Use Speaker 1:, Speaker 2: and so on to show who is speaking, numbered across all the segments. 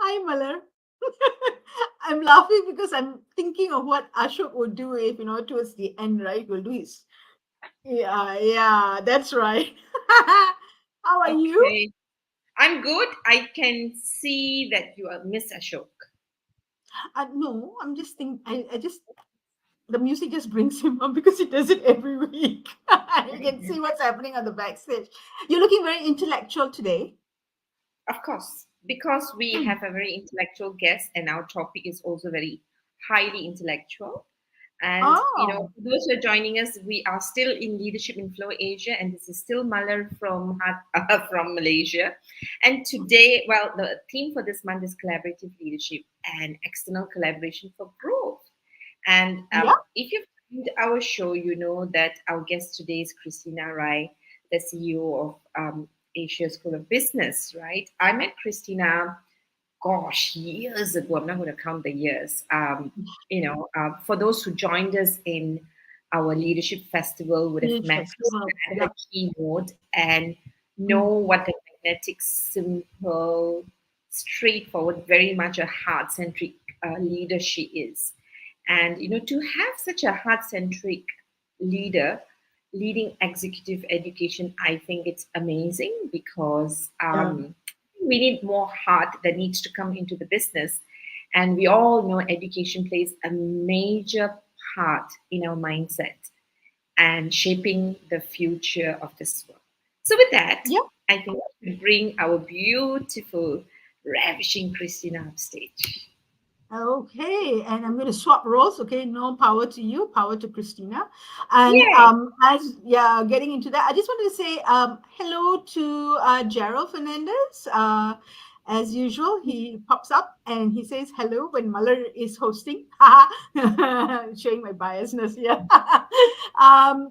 Speaker 1: Hi, Malar. I'm laughing because I'm thinking of what Ashok would do if, towards the end, right? Will do his. Yeah, that's right. How are you?
Speaker 2: Okay, I'm good. I can see that you are Miss Ashok.
Speaker 1: No, I'm just thinking, I just, the music just brings him up because he does it every week. You can see what's happening on the backstage. You're looking very intellectual today.
Speaker 2: Of course, because we have a very intellectual guest, and our topic is also very highly intellectual. And
Speaker 1: Oh,
Speaker 2: for those who are joining us, we are still in Leadership in Flow Asia, and this is still Malar from Malaysia. And today, well, the theme for this month is collaborative leadership and external collaboration for growth. And
Speaker 1: yeah.
Speaker 2: if you've joined our show, you know that our guest today is Kristina Rai, the CEO of Asia School of Business, right? I met Kristina, gosh, years ago. I'm not going to count the years. For those who joined us in our leadership festival, would have
Speaker 1: Lead
Speaker 2: met
Speaker 1: festival.
Speaker 2: Kristina at
Speaker 1: Yeah.
Speaker 2: the keynote and know
Speaker 1: Mm.
Speaker 2: what a magnetic, simple, straightforward, very much a heart-centric leader she is. And to have such a heart-centric leader leading executive education, I think it's amazing because
Speaker 1: Yeah.
Speaker 2: we need more heart that needs to come into the business. And we all know education plays a major part in our mindset and shaping the future of this world. So, with that,
Speaker 1: Yeah.
Speaker 2: I think we bring our beautiful, ravishing Christina upstage.
Speaker 1: Okay, and I'm going to swap roles. Okay, no power to you, power to Christina. And
Speaker 2: Yay!
Speaker 1: as yeah, getting into that, I just wanted to say hello to Gerald Fernandez. As usual, he pops up and he says hello when Muller is hosting. Showing my biasness here.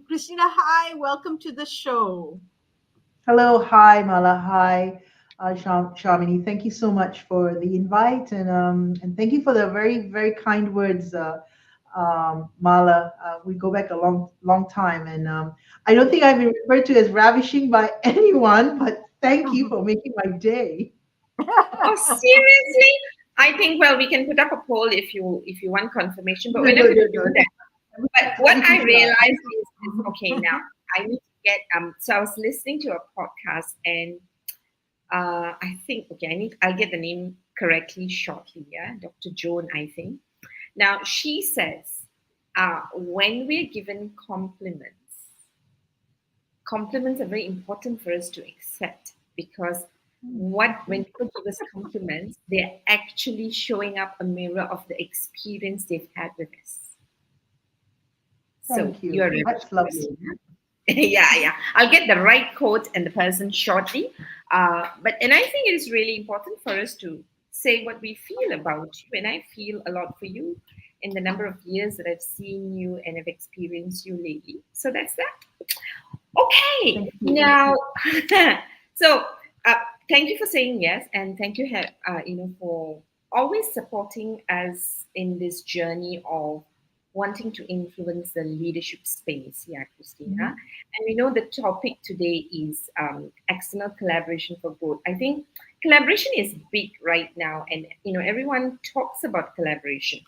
Speaker 1: Christina, hi, welcome to the show.
Speaker 3: Hello, hi Mala, hi Shamini. Thank you so much for the invite and thank you for the very kind words, Mala. We go back a long time, and I don't think I've been referred to as ravishing by anyone, but thank you for making my day.
Speaker 2: Oh, seriously? I think well, we can put up a poll if you want confirmation, but
Speaker 3: No,
Speaker 2: we're
Speaker 3: no,
Speaker 2: not going
Speaker 3: no,
Speaker 2: to do
Speaker 3: no.
Speaker 2: that. But what
Speaker 3: Thank
Speaker 2: I
Speaker 3: you, Sha.
Speaker 2: realized is okay now. I need to get So I was listening to a podcast, and I think okay, I'll get the name correctly shortly. Yeah, Dr. Joan, I think. Now she says, when we're given compliments are very important for us to accept because when people give us compliments, they're actually showing up a mirror of the experience they've had with us. So
Speaker 3: Thank
Speaker 2: you
Speaker 3: you.
Speaker 2: are ready.
Speaker 3: That's lovely.
Speaker 2: Yeah, yeah. I'll get the right quote and the person shortly. But I think it is really important for us to say what we feel about you, and I feel a lot for you in the number of years that I've seen you and have experienced you lately. So that's that. Okay,
Speaker 3: Thank you.
Speaker 2: now, so uh, thank you for saying yes, and thank you, for always supporting us in this journey of wanting to influence the leadership space. Yeah, Christina.
Speaker 1: Mhm.
Speaker 2: And we know the topic today is external collaboration for growth. I think collaboration is big right now, and everyone talks about collaboration,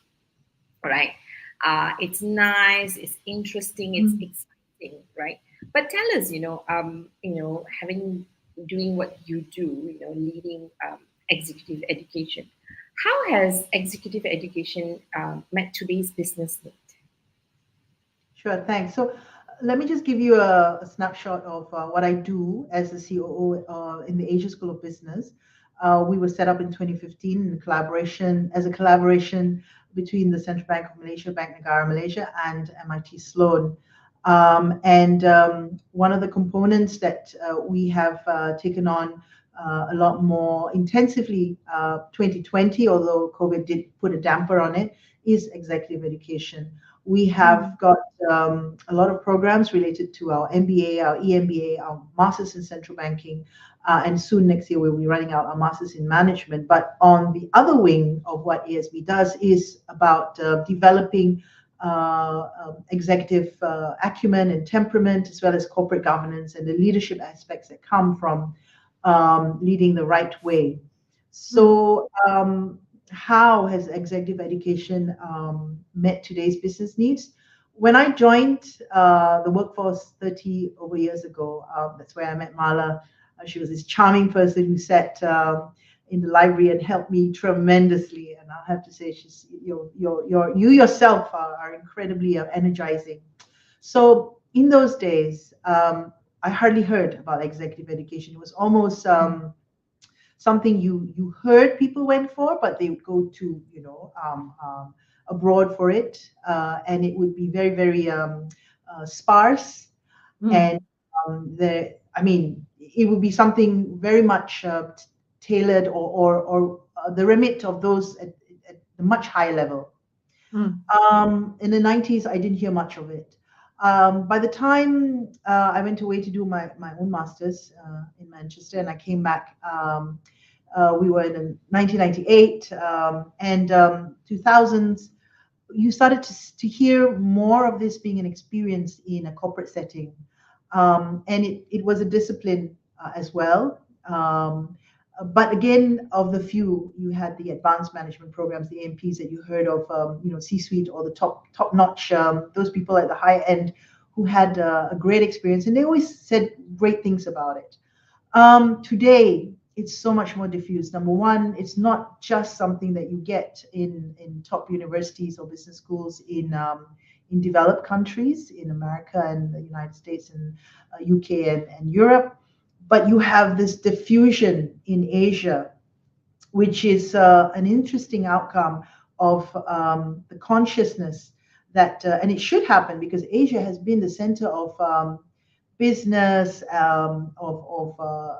Speaker 2: right? It's nice, it's interesting, it's
Speaker 1: Mm.
Speaker 2: exciting, right? But tell us, having doing what you do, leading executive education. How has executive education met today's business need?
Speaker 3: Sure, thanks. So let me just give you a snapshot of what I do as the COO in the Asia School of Business. We were set up in 2015 in collaboration as a collaboration between the Central Bank of Malaysia, Bank Negara Malaysia, and MIT Sloan. And one of the components that we have taken on a lot more intensively 2020, although COVID did put a damper on it, is executive education. We have
Speaker 1: Mm.
Speaker 3: got a lot of programs related to our MBA, our EMBA, our Masters in Central Banking, and soon next year we'll be running out our Masters in Management. But on the other wing of what ASB does is about developing executive acumen and temperament, as well as corporate governance and the leadership aspects that come from leading the right way.
Speaker 1: Mm.
Speaker 3: So, how has executive education met today's business needs? When I joined the workforce 30 over years ago, that's where I met Mala. She was this charming person who sat in the library and helped me tremendously. And I'll have to say, you yourself are incredibly energizing. So in those days, I hardly heard about executive education. It was almost something you heard people went for, but they would go to abroad for it, and it would be very very sparse.
Speaker 1: Mm.
Speaker 3: And I mean, it would be something very much tailored or the remit of those at a much higher level.
Speaker 1: Mm.
Speaker 3: In the 90s, I didn't hear much of it. By the time I went away to do my own master's in Manchester and I came back, we were in 1998 and 2000s. You started to hear more of this being an experience in a corporate setting. And it was a discipline as well. But again, of the few, you had the advanced management programs, the AMPs that you heard of, C-suite or the top notch, those people at the high end who had a great experience, and they always said great things about it. Today, it's so much more diffused. Number one, it's not just something that you get in top universities or business schools in developed countries, in America and the United States and UK and Europe, but you have this diffusion in Asia, which is an interesting outcome of the consciousness that, and it should happen because Asia has been the center of business, of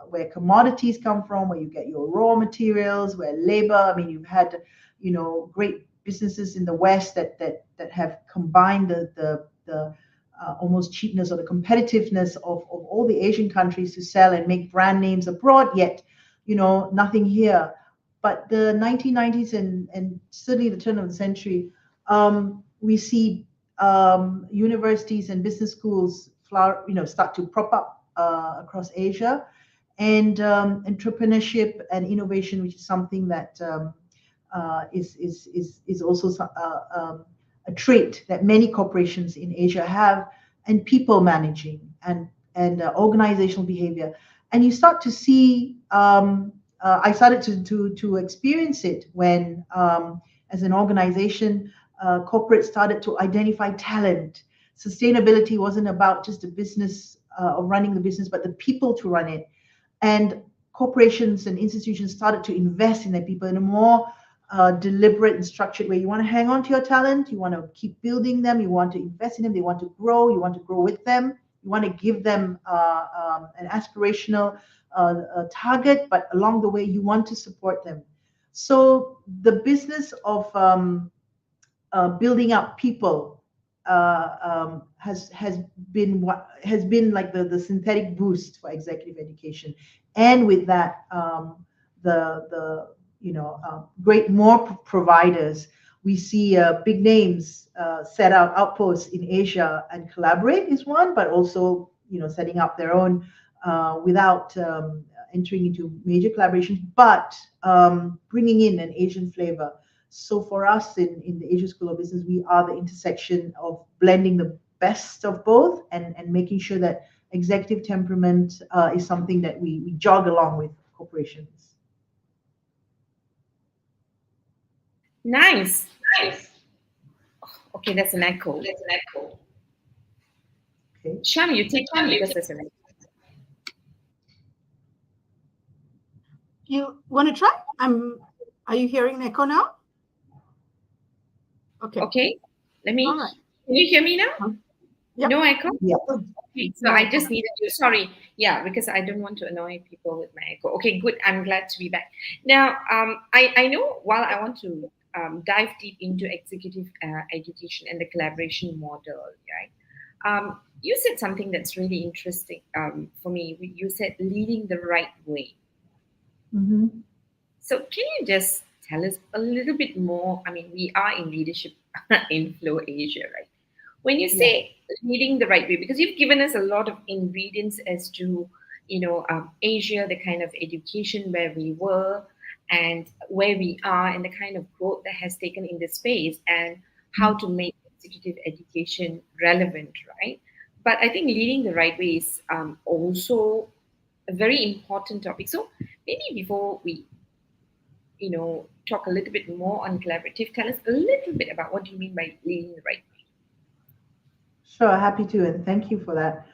Speaker 3: where commodities come from, where you get your raw materials, where labor. I mean, you've had, great businesses in the West that have combined the almost cheapness or the competitiveness of all the Asian countries to sell and make brand names abroad, yet, nothing here. But the 1990s and certainly the turn of the century, we see universities and business schools flower, start to prop up across Asia, and entrepreneurship and innovation, which is something that is also a trait that many corporations in Asia have, and people managing and organizational behavior, and you start to see. I started to experience it when, as an organization, corporate started to identify talent. Sustainability wasn't about just the business of running the business, but the people to run it. And corporations and institutions started to invest in their people in a more deliberate and structured way. You want to hang on to your talent, you want to keep building them, you want to invest in them, they want to grow, you want to grow with them, you want to give them an aspirational target, but along the way, you want to support them. So the business of building up people has been what has been like the synthetic boost for executive education, and with that, the great more providers We see big names set out outposts in Asia and collaborate is one, but also setting up their own without entering into major collaborations, but bringing in an Asian flavor. So for us in the Asia School of Business, we are the intersection of blending the best of both and making sure that executive temperament is something that we jog along with corporations.
Speaker 2: Nice. Okay, that's an echo.
Speaker 3: Okay.
Speaker 2: Sham, you take time because there's an echo.
Speaker 1: You want to try? Are you hearing an echo now? Okay.
Speaker 2: Okay, let me.
Speaker 1: All right.
Speaker 2: Can you hear me now?
Speaker 1: Yep.
Speaker 2: No echo?
Speaker 3: Yeah.
Speaker 2: Okay, so
Speaker 1: No
Speaker 2: I
Speaker 1: echo
Speaker 2: just
Speaker 1: now.
Speaker 2: needed you. Sorry. Yeah, because I don't want to annoy people with my echo. Okay, good. I'm glad to be back. Now, I know while I want to dive deep into executive education and the collaboration model, right? You said something that's really interesting for me. You said leading the right way.
Speaker 3: Mm-hmm.
Speaker 2: So, can you just tell us a little bit more? I mean, we are in leadership in Flow Asia, right? When you
Speaker 3: Yeah.
Speaker 2: say leading the right way, because you've given us a lot of ingredients as to, Asia, the kind of education where we were and where we are, and the kind of growth that has taken in this space, and how to make executive education relevant, right? But I think leading the right way is also a very important topic. So maybe before we talk a little bit more on collaborative, tell us a little bit about what do you mean by leading the right
Speaker 3: Sure, happy to, and thank you for that.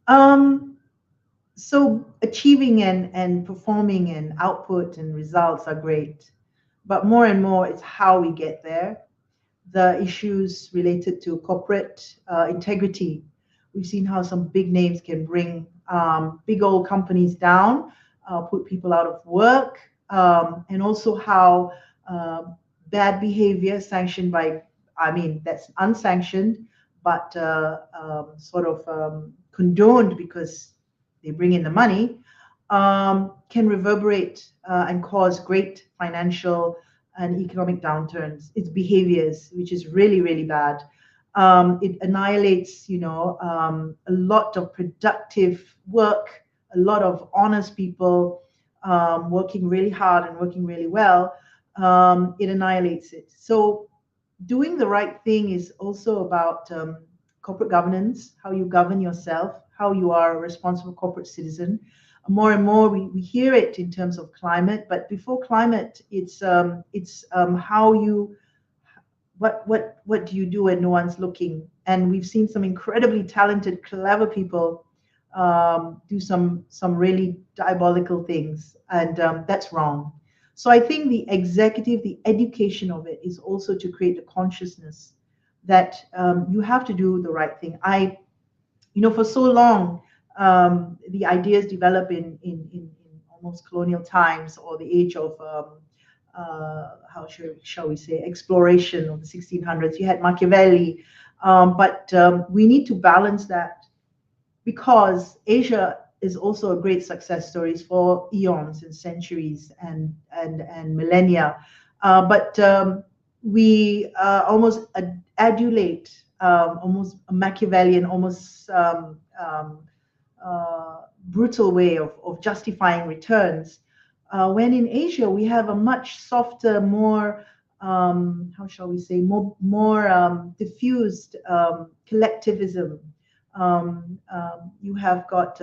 Speaker 3: Um, so achieving and performing and output and results are great, but more and more it's how we get there. The issues related to corporate integrity. We've seen how some big names can bring big old companies down, put people out of work, and also how uh, bad behavior sanctioned by, I mean, that's unsanctioned, but sort of condoned because they bring in the money, can reverberate and cause great financial and economic downturns. It's behaviors, which is really, really bad. It annihilates, a lot of productive work, a lot of honest people working really hard and working really well. It annihilates it. So doing the right thing is also about corporate governance, how you govern yourself, how you are a responsible corporate citizen. More and more, we hear it in terms of climate, but before climate, it's how you what do you do when no one's looking? And we've seen some incredibly talented, clever people do some really diabolical things, and that's wrong. So I think the executive, the education of it is also to create the consciousness that you have to do the right thing. For so long, the ideas develop in almost colonial times or the age of how shall we say exploration of the 1600s. You had Machiavelli, but we need to balance that because Asia is also a great success stories for eons and centuries and millennia. But we almost adulate, almost a Machiavellian, almost brutal way of justifying returns. When in Asia, we have a much softer, more how shall we say, more diffused collectivism. You have got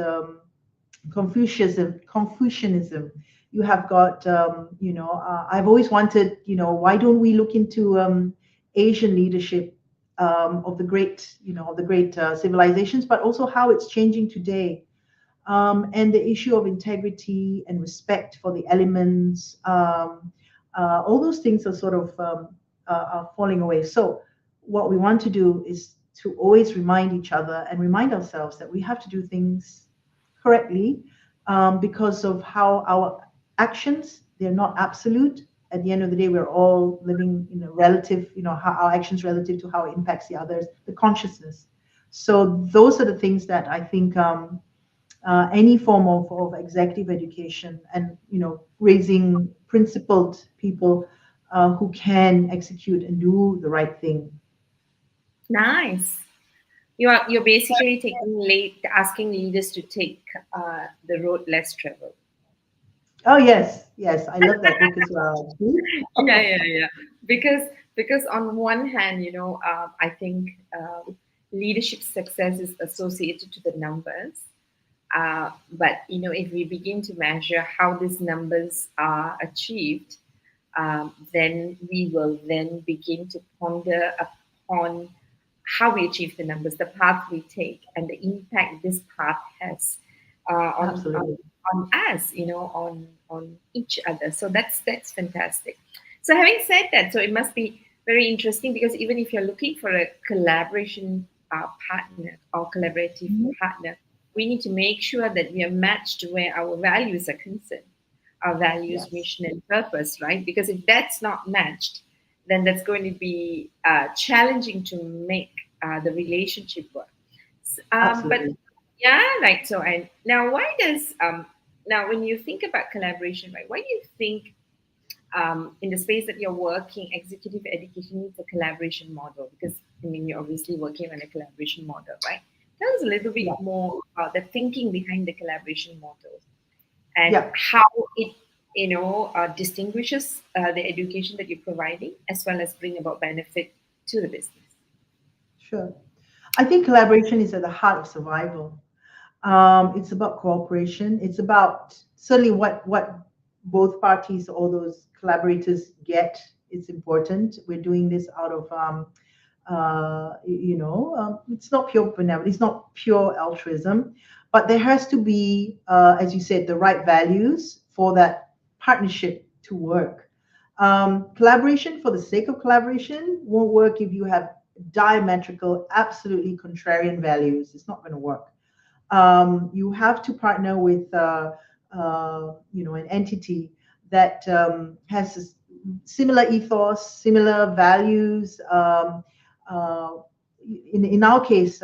Speaker 3: Confucianism. You have got, I've always wanted, why don't we look into Asian leadership of the great, civilizations, but also how it's changing today. And the issue of integrity and respect for the elements, all those things are sort of are falling away. So what we want to do is to always remind each other and remind ourselves that we have to do things correctly because of how our actions, they're not absolute. At the end of the day, we're all living in a relative, how our actions relative to how it impacts the others, the consciousness. So those are the things that I think any form of executive education and raising principled people who can execute and do the right thing.
Speaker 2: Nice. You're basically asking leaders to take the road less traveled.
Speaker 3: Oh yes, yes, I love that book as well. Actually.
Speaker 2: Yeah. Because on one hand, I think leadership success is associated to the numbers. But if we begin to measure how these numbers are achieved, then we will then begin to ponder upon how we achieve the numbers, the path we take, and the impact this path has uh, on, on
Speaker 3: Absolutely.
Speaker 2: on us, on each other. So that's fantastic. So having said that, so it must be very interesting because even if you're looking for a collaboration partner or collaborative
Speaker 3: Mhm.
Speaker 2: partner, we need to make sure that we are matched where our values are concerned, our values,
Speaker 3: Yes,
Speaker 2: mission, and purpose, right? Because if that's not matched, then that's going to be challenging to make the relationship work. But
Speaker 3: absolutely.
Speaker 2: yeah, right. So, and now, why does now when you think about collaboration, right? Why do you think in the space that you're working, executive education needs a collaboration model? Because I mean, you're obviously working on a collaboration model, right? Tell us a little
Speaker 3: Yeah,
Speaker 2: bit more about the thinking behind the collaboration model and
Speaker 3: yeah,
Speaker 2: how it distinguishes the education that you're providing as well as bring about benefit to the business.
Speaker 3: sure. I think collaboration is at the heart of survival. It's about cooperation. It's about certainly what both parties, all those collaborators get. It's important. We're doing this out of it's not pure benevolence. It's not pure altruism, but there has to be, as you said, the right values for that partnership to work. Collaboration for the sake of collaboration won't work if you have diametrical, absolutely contrarian values. It's not going to work. You have to partner with an entity that has a similar ethos, similar values. Uh, in our case,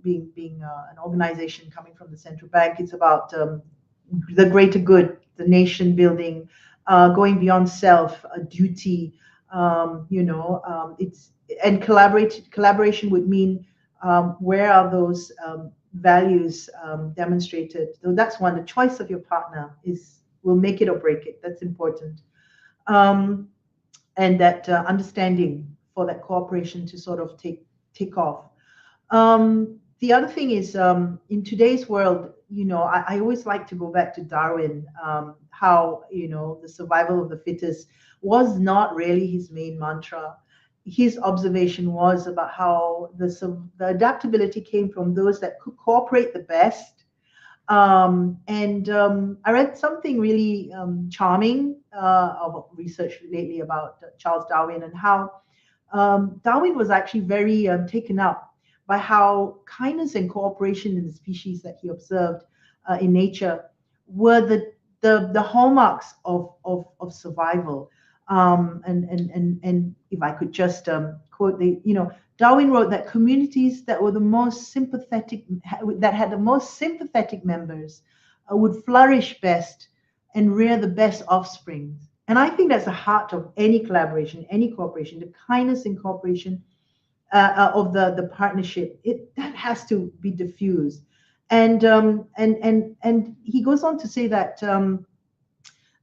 Speaker 3: being an organization coming from the central bank, it's about the greater good, the nation building, going beyond self, a duty. It's and collaboration would mean where are those values demonstrated. So that's one. The choice of your partner is will make it or break it. That's important. Um, and that understanding for that cooperation to sort of take off. The other thing is in today's world, I always like to go back to Darwin, how, the survival of the fittest was not really his main mantra. His observation was about how the adaptability came from those that could cooperate the best. And I read something really charming about research lately about Charles Darwin and how Darwin was actually very taken up by how kindness and cooperation in the species that he observed in nature were the hallmarks of survival. And if I could just quote Darwin wrote that communities that were the most sympathetic, that had the most sympathetic members, would flourish best and rear the best offspring. And I think that's the heart of any collaboration, any cooperation, the kindness and cooperation of the partnership. That has to be diffused. And he goes on to say that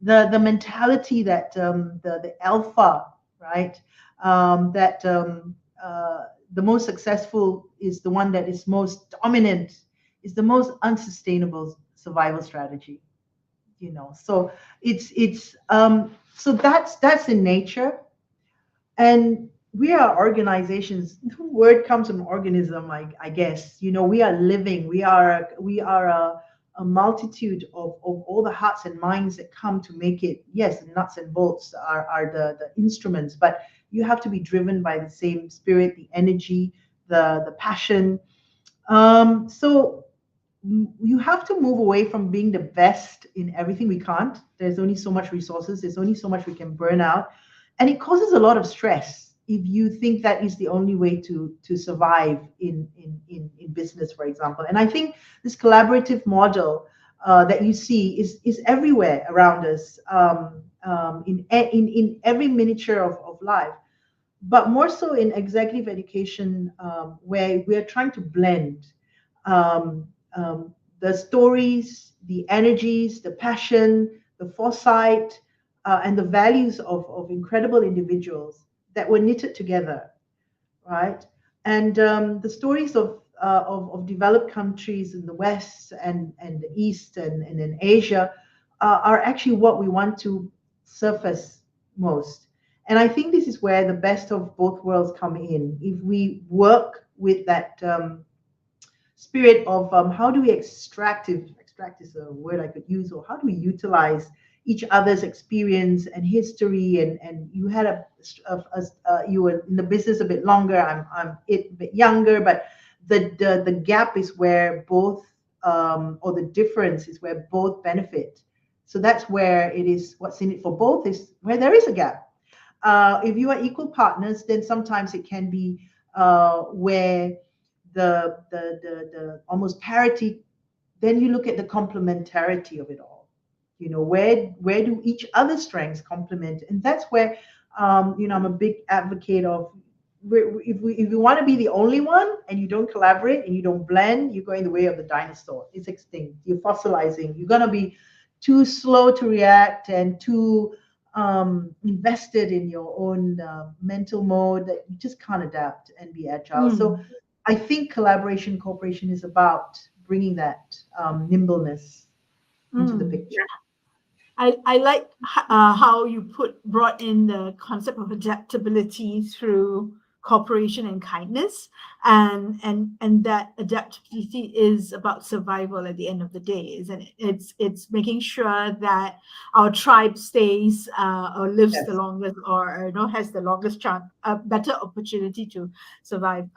Speaker 3: the mentality that the alpha, right, that the most successful is the one that is most dominant, is the most unsustainable survival strategy. So so that's in nature. And we are organizations. The word comes from organism, I guess. We are living. We are a multitude of all the hearts and minds that come to make it. Yes, the nuts and bolts are the instruments, but you have to be driven by the same spirit, the energy, the passion. So you have to move away from being the best in everything. We can't. There's only so much resources. There's only so much we can burn out, and it causes a lot of stress if you think that is the only way to survive in business, for example. And I think this collaborative model that you see is everywhere around us, in every miniature of life, but more so in executive education, where we are trying to blend um, the stories, the energies, the passion, the foresight, and the values of incredible individuals that were knitted together, right? And the stories of developed countries in the West and the East and in Asia are actually what we want to surface most. And I think this is where the best of both worlds come in. If we work with that spirit of how do we extract is a word I could use, or how do we utilize each other's experience and history, and you had you were in the business a bit longer, a bit younger, but the gap is where both, or the difference is where both benefit. So that's where it is, what's in it for both is where there is a gap. If you are equal partners, then sometimes it can be where the almost parity. Then you look at the complementarity of it all. Where do each other's strengths complement? And that's where, I'm a big advocate of, if you want to be the only one and you don't collaborate and you don't blend, you're going the way of the dinosaur. It's extinct. You're fossilizing. You're going to be too slow to react and too invested in your own mental mode that you just can't adapt and be agile. So
Speaker 1: Mm,
Speaker 3: I think collaboration, cooperation is about bringing that nimbleness into the
Speaker 1: mm.
Speaker 3: picture.
Speaker 1: I like how you brought in the concept of adaptability through cooperation and kindness, and that adaptability is about survival at the end of the day, isn't it? It's making sure that our tribe stays, or lives the
Speaker 3: Yes.
Speaker 1: longest, or has the longest chance, a better opportunity to survive.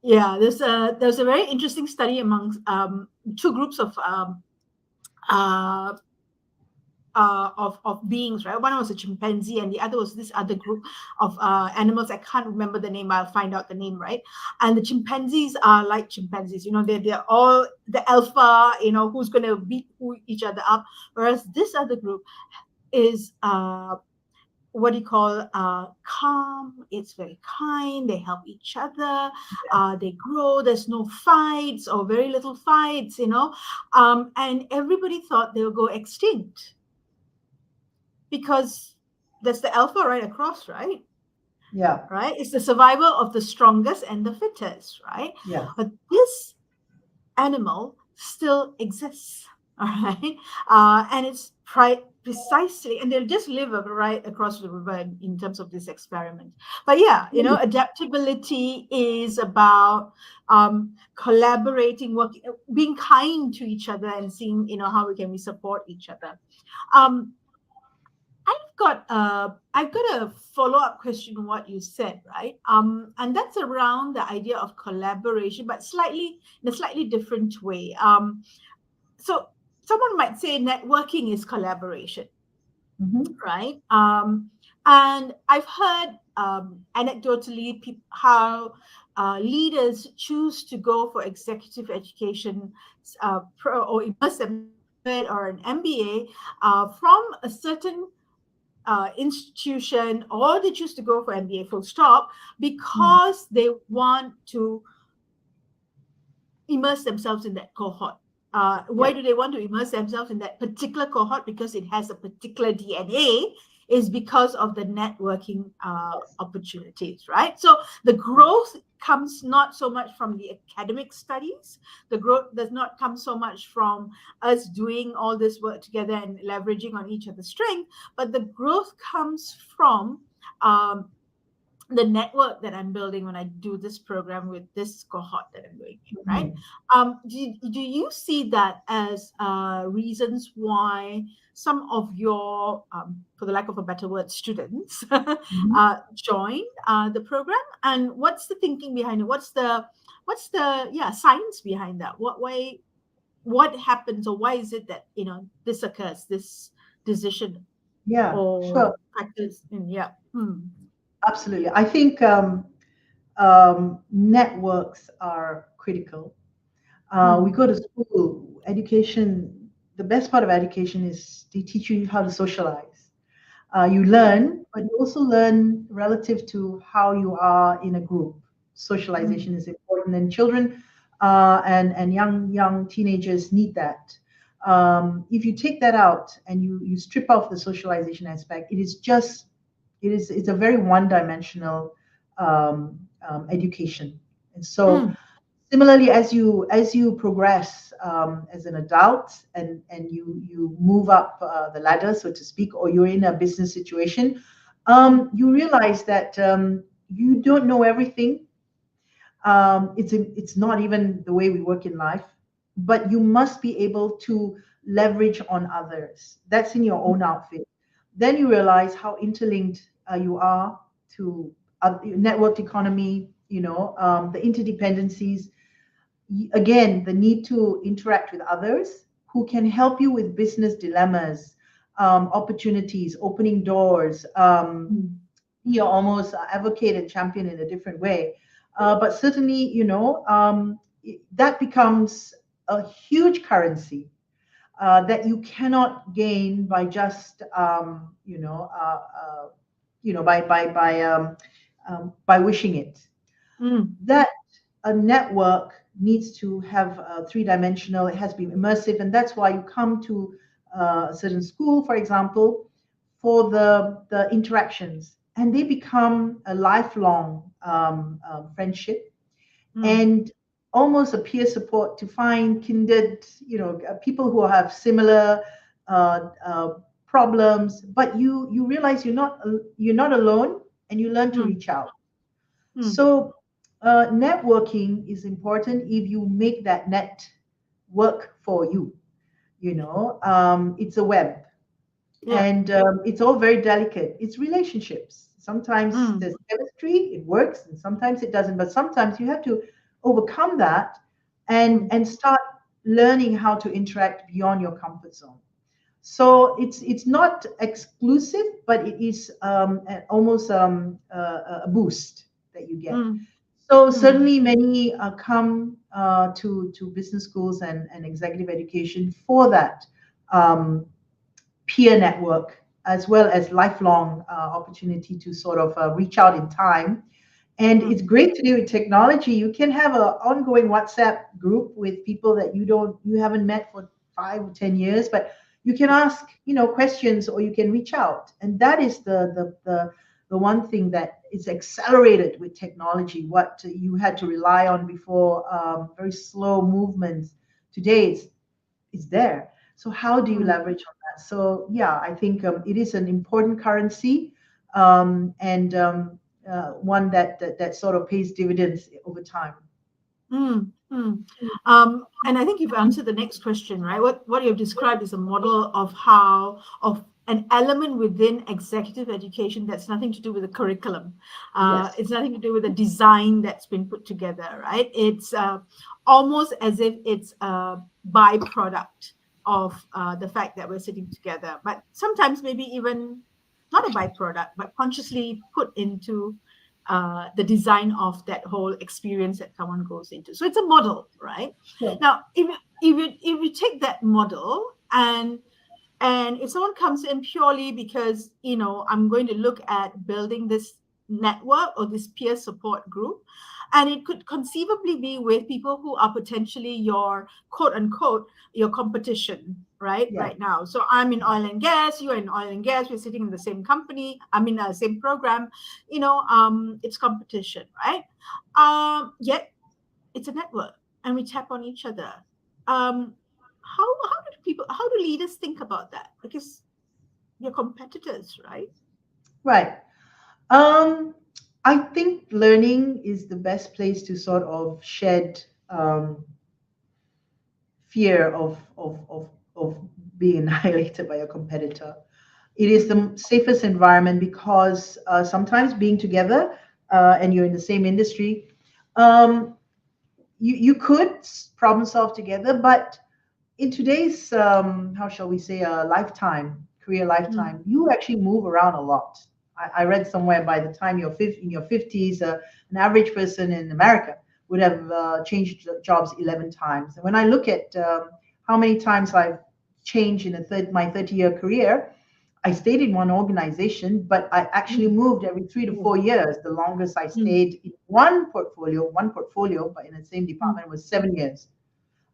Speaker 1: Yeah, there's a very interesting study amongst two groups uh, of beings, right? One was a chimpanzee, and the other was this other group of animals. I can't remember the name. I'll find out the name, right? And the chimpanzees are like chimpanzees. They're all the alpha. Who's going to beat each other up. Whereas this other group is what do you call calm. It's very kind. They help each other. They grow. There's no fights or very little fights. And everybody thought they would go extinct because that's the alpha right across, right?
Speaker 3: Yeah.
Speaker 1: Right? It's the survival of the strongest and the fittest, right?
Speaker 3: Yeah.
Speaker 1: But this animal still exists, all right? And it's precisely, and they'll just live right across the river in terms of this experiment. But yeah, adaptability is about collaborating, working, being kind to each other, and seeing, how we support each other. Um, I've got a follow-up question on what you said, right? And that's around the idea of collaboration, but in a slightly different way. So someone might say networking is collaboration,
Speaker 3: Hmm.
Speaker 1: right? And I've heard anecdotally how leaders choose to go for executive education, or immerse themselves into it, or an MBA from a certain institution, or they choose to go for MBA full stop because they want to immerse themselves in that cohort. Why
Speaker 3: Yeah.
Speaker 1: do they want to immerse themselves in that particular cohort? Because it has a particular DNA, is because of the networking
Speaker 3: Yes.
Speaker 1: opportunities, right? So the growth comes not so much from the academic studies. The growth does not come so much from us doing all this work together and leveraging on each other's strength, but the growth comes from um, the network that I'm building when I do this program with this cohort that I'm doing, right?
Speaker 3: Mhm.
Speaker 1: Do you see that as reasons why some of your, for the lack of a better word, students
Speaker 3: Mhm.
Speaker 1: join the program? And what's the thinking behind it? What's the science behind that? What happens, or why is it that this occurs, this decision
Speaker 3: Yeah,
Speaker 1: or
Speaker 3: sure.
Speaker 1: practice? Yeah. Hmm.
Speaker 3: Absolutely. I think networks are critical.
Speaker 1: mm,
Speaker 3: We go to school. Education, the best part of education is they teach you how to socialize. You
Speaker 1: yeah,
Speaker 3: learn, but you also learn relative to how you are in a group.
Speaker 1: mm,
Speaker 3: Socialization is important, and children and young teenagers need that. If you take that out and you strip off the socialization aspect, it's a very one-dimensional education. And so
Speaker 1: mm,
Speaker 3: similarly, as you progress as an adult and you move up the ladder, so to speak, or you're in a business situation,
Speaker 1: mm,
Speaker 3: you realize that you don't know everything. It's not even the way we work in life, but you must be able to leverage on others. That's in your
Speaker 1: mm,
Speaker 3: own outfit. Then you realize how interlinked you are to networked economy. The interdependencies. Again, the need to interact with others who can help you with business dilemmas, opportunities, opening doors.
Speaker 1: mm,
Speaker 3: You're almost advocate and champion in a different way. But certainly, that becomes a huge currency that you cannot gain by just, by wishing it.
Speaker 1: mm,
Speaker 3: That a network needs to have three-dimensional. It has to be immersive, and that's why you come to a certain school, for example, for the interactions, and they become a lifelong friendship
Speaker 1: mm,
Speaker 3: and almost a peer support to find kindred, people who have similar problems. But you realize you're not alone, and you learn to
Speaker 1: mm,
Speaker 3: reach out.
Speaker 1: mm.
Speaker 3: So, networking is important if you make that net work for you. It's a web,
Speaker 1: Yeah.
Speaker 3: and it's all very delicate. It's relationships. Sometimes
Speaker 1: Mm,
Speaker 3: there's chemistry, it works, and sometimes it doesn't. But sometimes you have to overcome that and
Speaker 1: mm,
Speaker 3: and start learning how to interact beyond your comfort zone. So it's not exclusive, but it is almost a boost that you get.
Speaker 1: mm,
Speaker 3: So
Speaker 1: mm,
Speaker 3: certainly many come to business schools and executive education for that um, peer network, as well as lifelong opportunity to sort of reach out in time. And it's
Speaker 1: mm,
Speaker 3: great to do with technology. You can have an ongoing WhatsApp group with people that you haven't met for 5 or 10 years, but you can ask, questions, or you can reach out. And that is the one thing that is accelerated with technology. What you had to rely on before, very slow movements. Today it's there. So how do you
Speaker 1: mm.
Speaker 3: leverage on that? So yeah, I think it is an important currency, and one that sort of pays dividends over time.
Speaker 1: Mm, mm. And I think you've answered the next question, right? What you've described is a model of how of an element within executive education that's nothing to do with the curriculum.
Speaker 3: Yes.
Speaker 1: It's nothing to do with the design that's been put together, right? It's almost as if it's a byproduct of the fact that we're sitting together, but sometimes maybe even not a byproduct, but consciously put into the design of that whole experience that someone goes into. So it's a model, right?
Speaker 3: Sure.
Speaker 1: Now, if you take that model and if someone comes in purely because I'm going to look at building this network or this peer support group, and it could conceivably be with people who are potentially your quote unquote your competition
Speaker 3: Yeah.
Speaker 1: right now. So I'm in oil and gas, you're in oil and gas, we're sitting in the same company, I'm in the same program. It's competition, right? Yet it's a network, and we tap on each other. How do leaders think about that? Because you're competitors, right?
Speaker 3: Right. Um, I think learning is the best place to sort of shed fear of being annihilated by a competitor. It is
Speaker 1: Mm,
Speaker 3: the safest environment because sometimes being together and you're in the same industry, um, you could problem solve together, but in today's how shall we say career
Speaker 1: mm,
Speaker 3: lifetime, you actually move around a lot. I read somewhere by the time you're in your 50s, an average person in America would have changed jobs 11 times. And when I look at how many times I've changed in my 30-year career, I stayed in one organization, but I actually
Speaker 1: Mm.
Speaker 3: moved every 3 to 4 years. The longest I
Speaker 1: Mm.
Speaker 3: stayed in one portfolio, but in the same
Speaker 1: Mm.
Speaker 3: department was 7 years.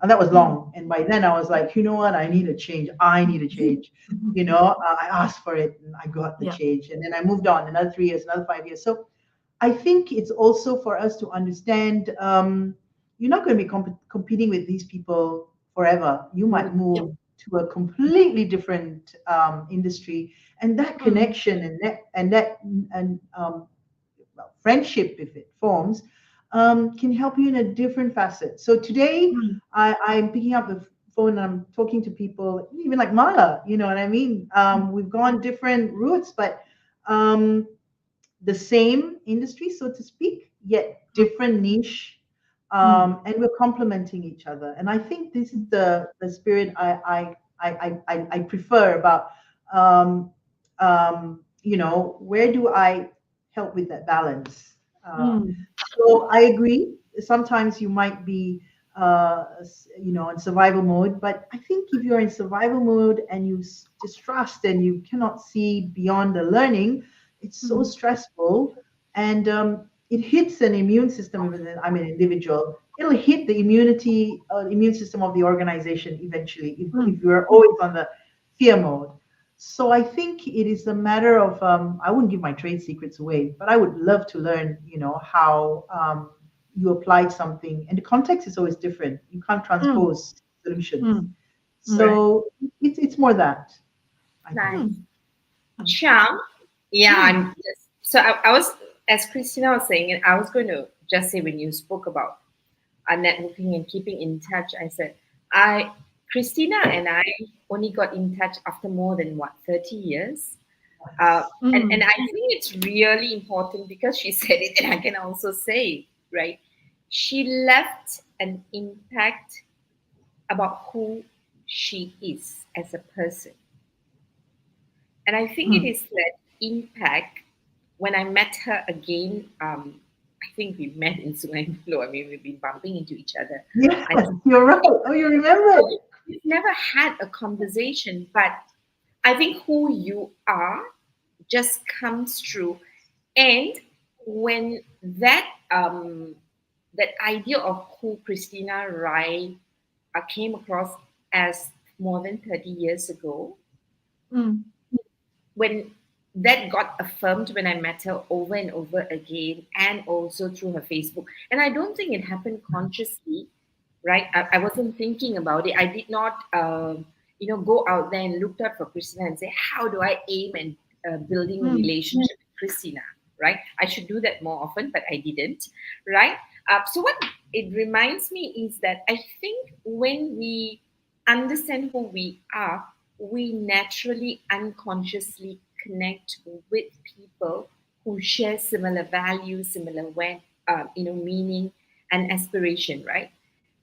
Speaker 3: And that was
Speaker 1: Mm.
Speaker 3: long. And by then I was like, you know what? I need a change. I need a change. I asked for it and I got the
Speaker 1: Yeah.
Speaker 3: change. And then I moved on another 3 years, another 5 years. So I think it's also for us to understand you're not going to be competing with these people forever. You might
Speaker 1: Yeah.
Speaker 3: move to a completely different industry, and that
Speaker 1: Mm.
Speaker 3: connection and well, friendship, if it forms, can help you in a different facet. So today,
Speaker 1: Mm.
Speaker 3: I'm picking up the phone and I'm talking to people, even like Mala. You know what I mean? We've gone different routes, but um, the same industry, so to speak, yet different niche,
Speaker 1: Mm.
Speaker 3: and we're complementing each other. And I think this is the spirit I prefer about where do I help with that balance.
Speaker 1: Mm.
Speaker 3: So I agree. Sometimes you might be, in survival mode. But I think if you're in survival mode and you distrust and you cannot see beyond the learning, it's so
Speaker 1: Mm.
Speaker 3: stressful, and it hits an immune system. Even I'm an individual, it'll hit the immune system of the organization eventually if
Speaker 1: Mm.
Speaker 3: you're always on the fear mode. So I think it is a matter of I wouldn't give my trade secrets away, but I would love to learn, how you applied something, and the context is always different. You can't
Speaker 1: Mm.
Speaker 3: transpose solutions.
Speaker 1: Mm. Mm.
Speaker 2: Right.
Speaker 3: So it's more that I think.
Speaker 2: Nice.
Speaker 1: Mm. Nice.
Speaker 2: Sham, yeah,
Speaker 1: Mm.
Speaker 2: I'm just so I was, as Christina was saying, and I was going to just say when you spoke about networking and keeping in touch, I said I Christina and I only got in touch after more than what 30 years. And
Speaker 1: Mm.
Speaker 2: I think it's really important because she said it, and I can also say, right? She left an impact about who she is as a person. And I think it
Speaker 1: Mm.
Speaker 2: is that impact when I met her again. I think we met in Sungai Buloh. I mean, we've been bumping into each other.
Speaker 3: Yes,
Speaker 2: I think
Speaker 3: you're right. Oh, you remember?
Speaker 2: we've never had a conversation, but I think who you are just comes through. And when that idea of who Kristina Rai came across as more than 30 years ago,
Speaker 1: Mm.
Speaker 2: when that got affirmed when I met her over and over again, and also through her Facebook. And I don't think it happened consciously, right? I wasn't thinking about it. I did not, go out there and looked up for Christina and say, how do I aim and building a
Speaker 1: Mm.
Speaker 2: relationship with Christina, right? I should do that more often, but I didn't, right? So what it reminds me is that I think when we understand who we are, we naturally, unconsciously connect with people who share similar values, similar meaning and aspiration, right?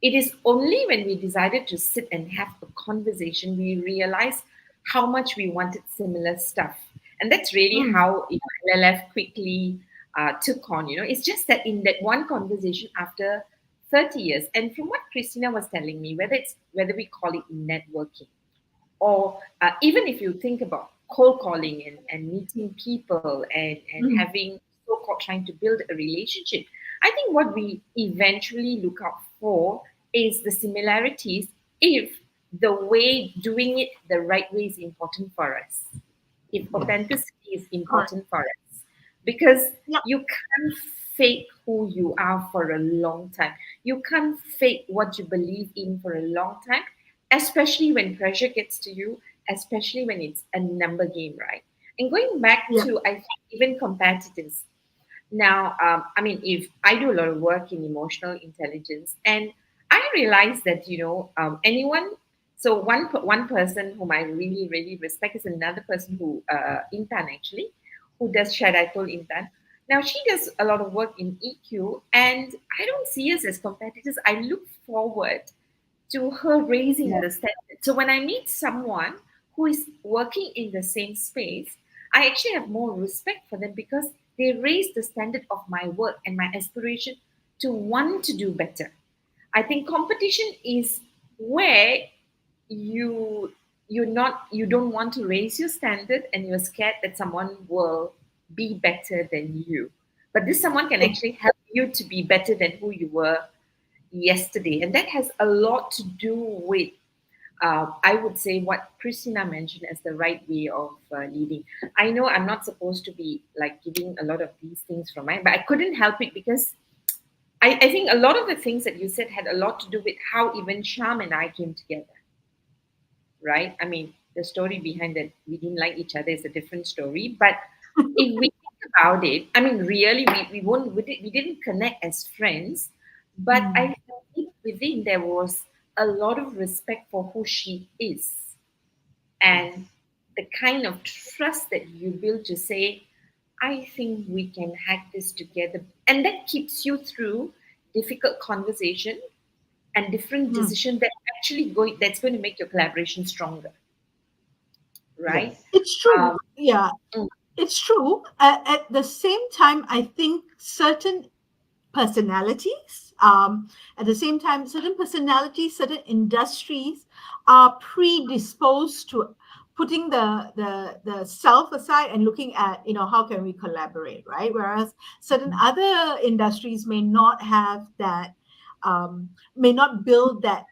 Speaker 2: It is only when we decided to sit and have a conversation we realize how much we wanted similar stuff, and that's really
Speaker 1: Mm.
Speaker 2: how LLF quickly took on. It's just that in that one conversation after 30 years, and from what Christina was telling me, whether we call it networking or even if you think about cold calling and meeting people and
Speaker 1: Mm.
Speaker 2: having so-called trying to build a relationship, I think what we eventually look out for is the similarities if the way doing it the right way is important for us, if
Speaker 3: Yes.
Speaker 2: authenticity is
Speaker 1: Correct.
Speaker 2: important for us, because
Speaker 1: Yeah.
Speaker 2: you can't fake who you are for a long time. You can't fake what you believe in for a long time, especially when pressure gets to you, especially when it's a number game, right? And going back
Speaker 1: Yeah.
Speaker 2: to, I think, even competitors. Now, I mean, if I do a lot of work in emotional intelligence, and I realize that anyone. So one person whom I really really respect is another person who Intan actually, who does Shad. I told Intan. Now she does a lot of work in EQ, and I don't see us as competitors. I look forward to her raising
Speaker 3: Yes.
Speaker 2: the standard. So when I meet someone who is working in the same space, I actually have more respect for them because they raise the standard of my work and my aspiration to want to do better. I think competition is where you you don't want to raise your standard and you're scared that someone will be better than you. But this someone can actually help you to be better than who you were yesterday. And that has a lot to do with I would say what Christina mentioned as the right way of leading. I know I'm not supposed to be like giving a lot of these things from mine, but I couldn't help it because I think a lot of the things that you said had a lot to do with how even Sham and I came together, right? I mean, the story behind that we didn't like each other is a different story. But if we think about it, I mean, really, we didn't connect as friends, but
Speaker 1: Mm.
Speaker 2: I think within there was a lot of respect for who she is and
Speaker 3: Yes.
Speaker 2: the kind of trust that you build to say, I think we can hack this together. And that keeps you through difficult conversation and different
Speaker 1: Mm.
Speaker 2: decision that actually that's going to make your collaboration stronger, right?
Speaker 3: Yes.
Speaker 1: It's true.
Speaker 2: Um,
Speaker 1: Yeah,
Speaker 2: mm,
Speaker 1: it's true. At the same time, I think certain personalities, at the same time, certain personalities, certain industries are predisposed to putting the self aside and looking at, how can we collaborate, right? Whereas certain other industries may not have that, may not build that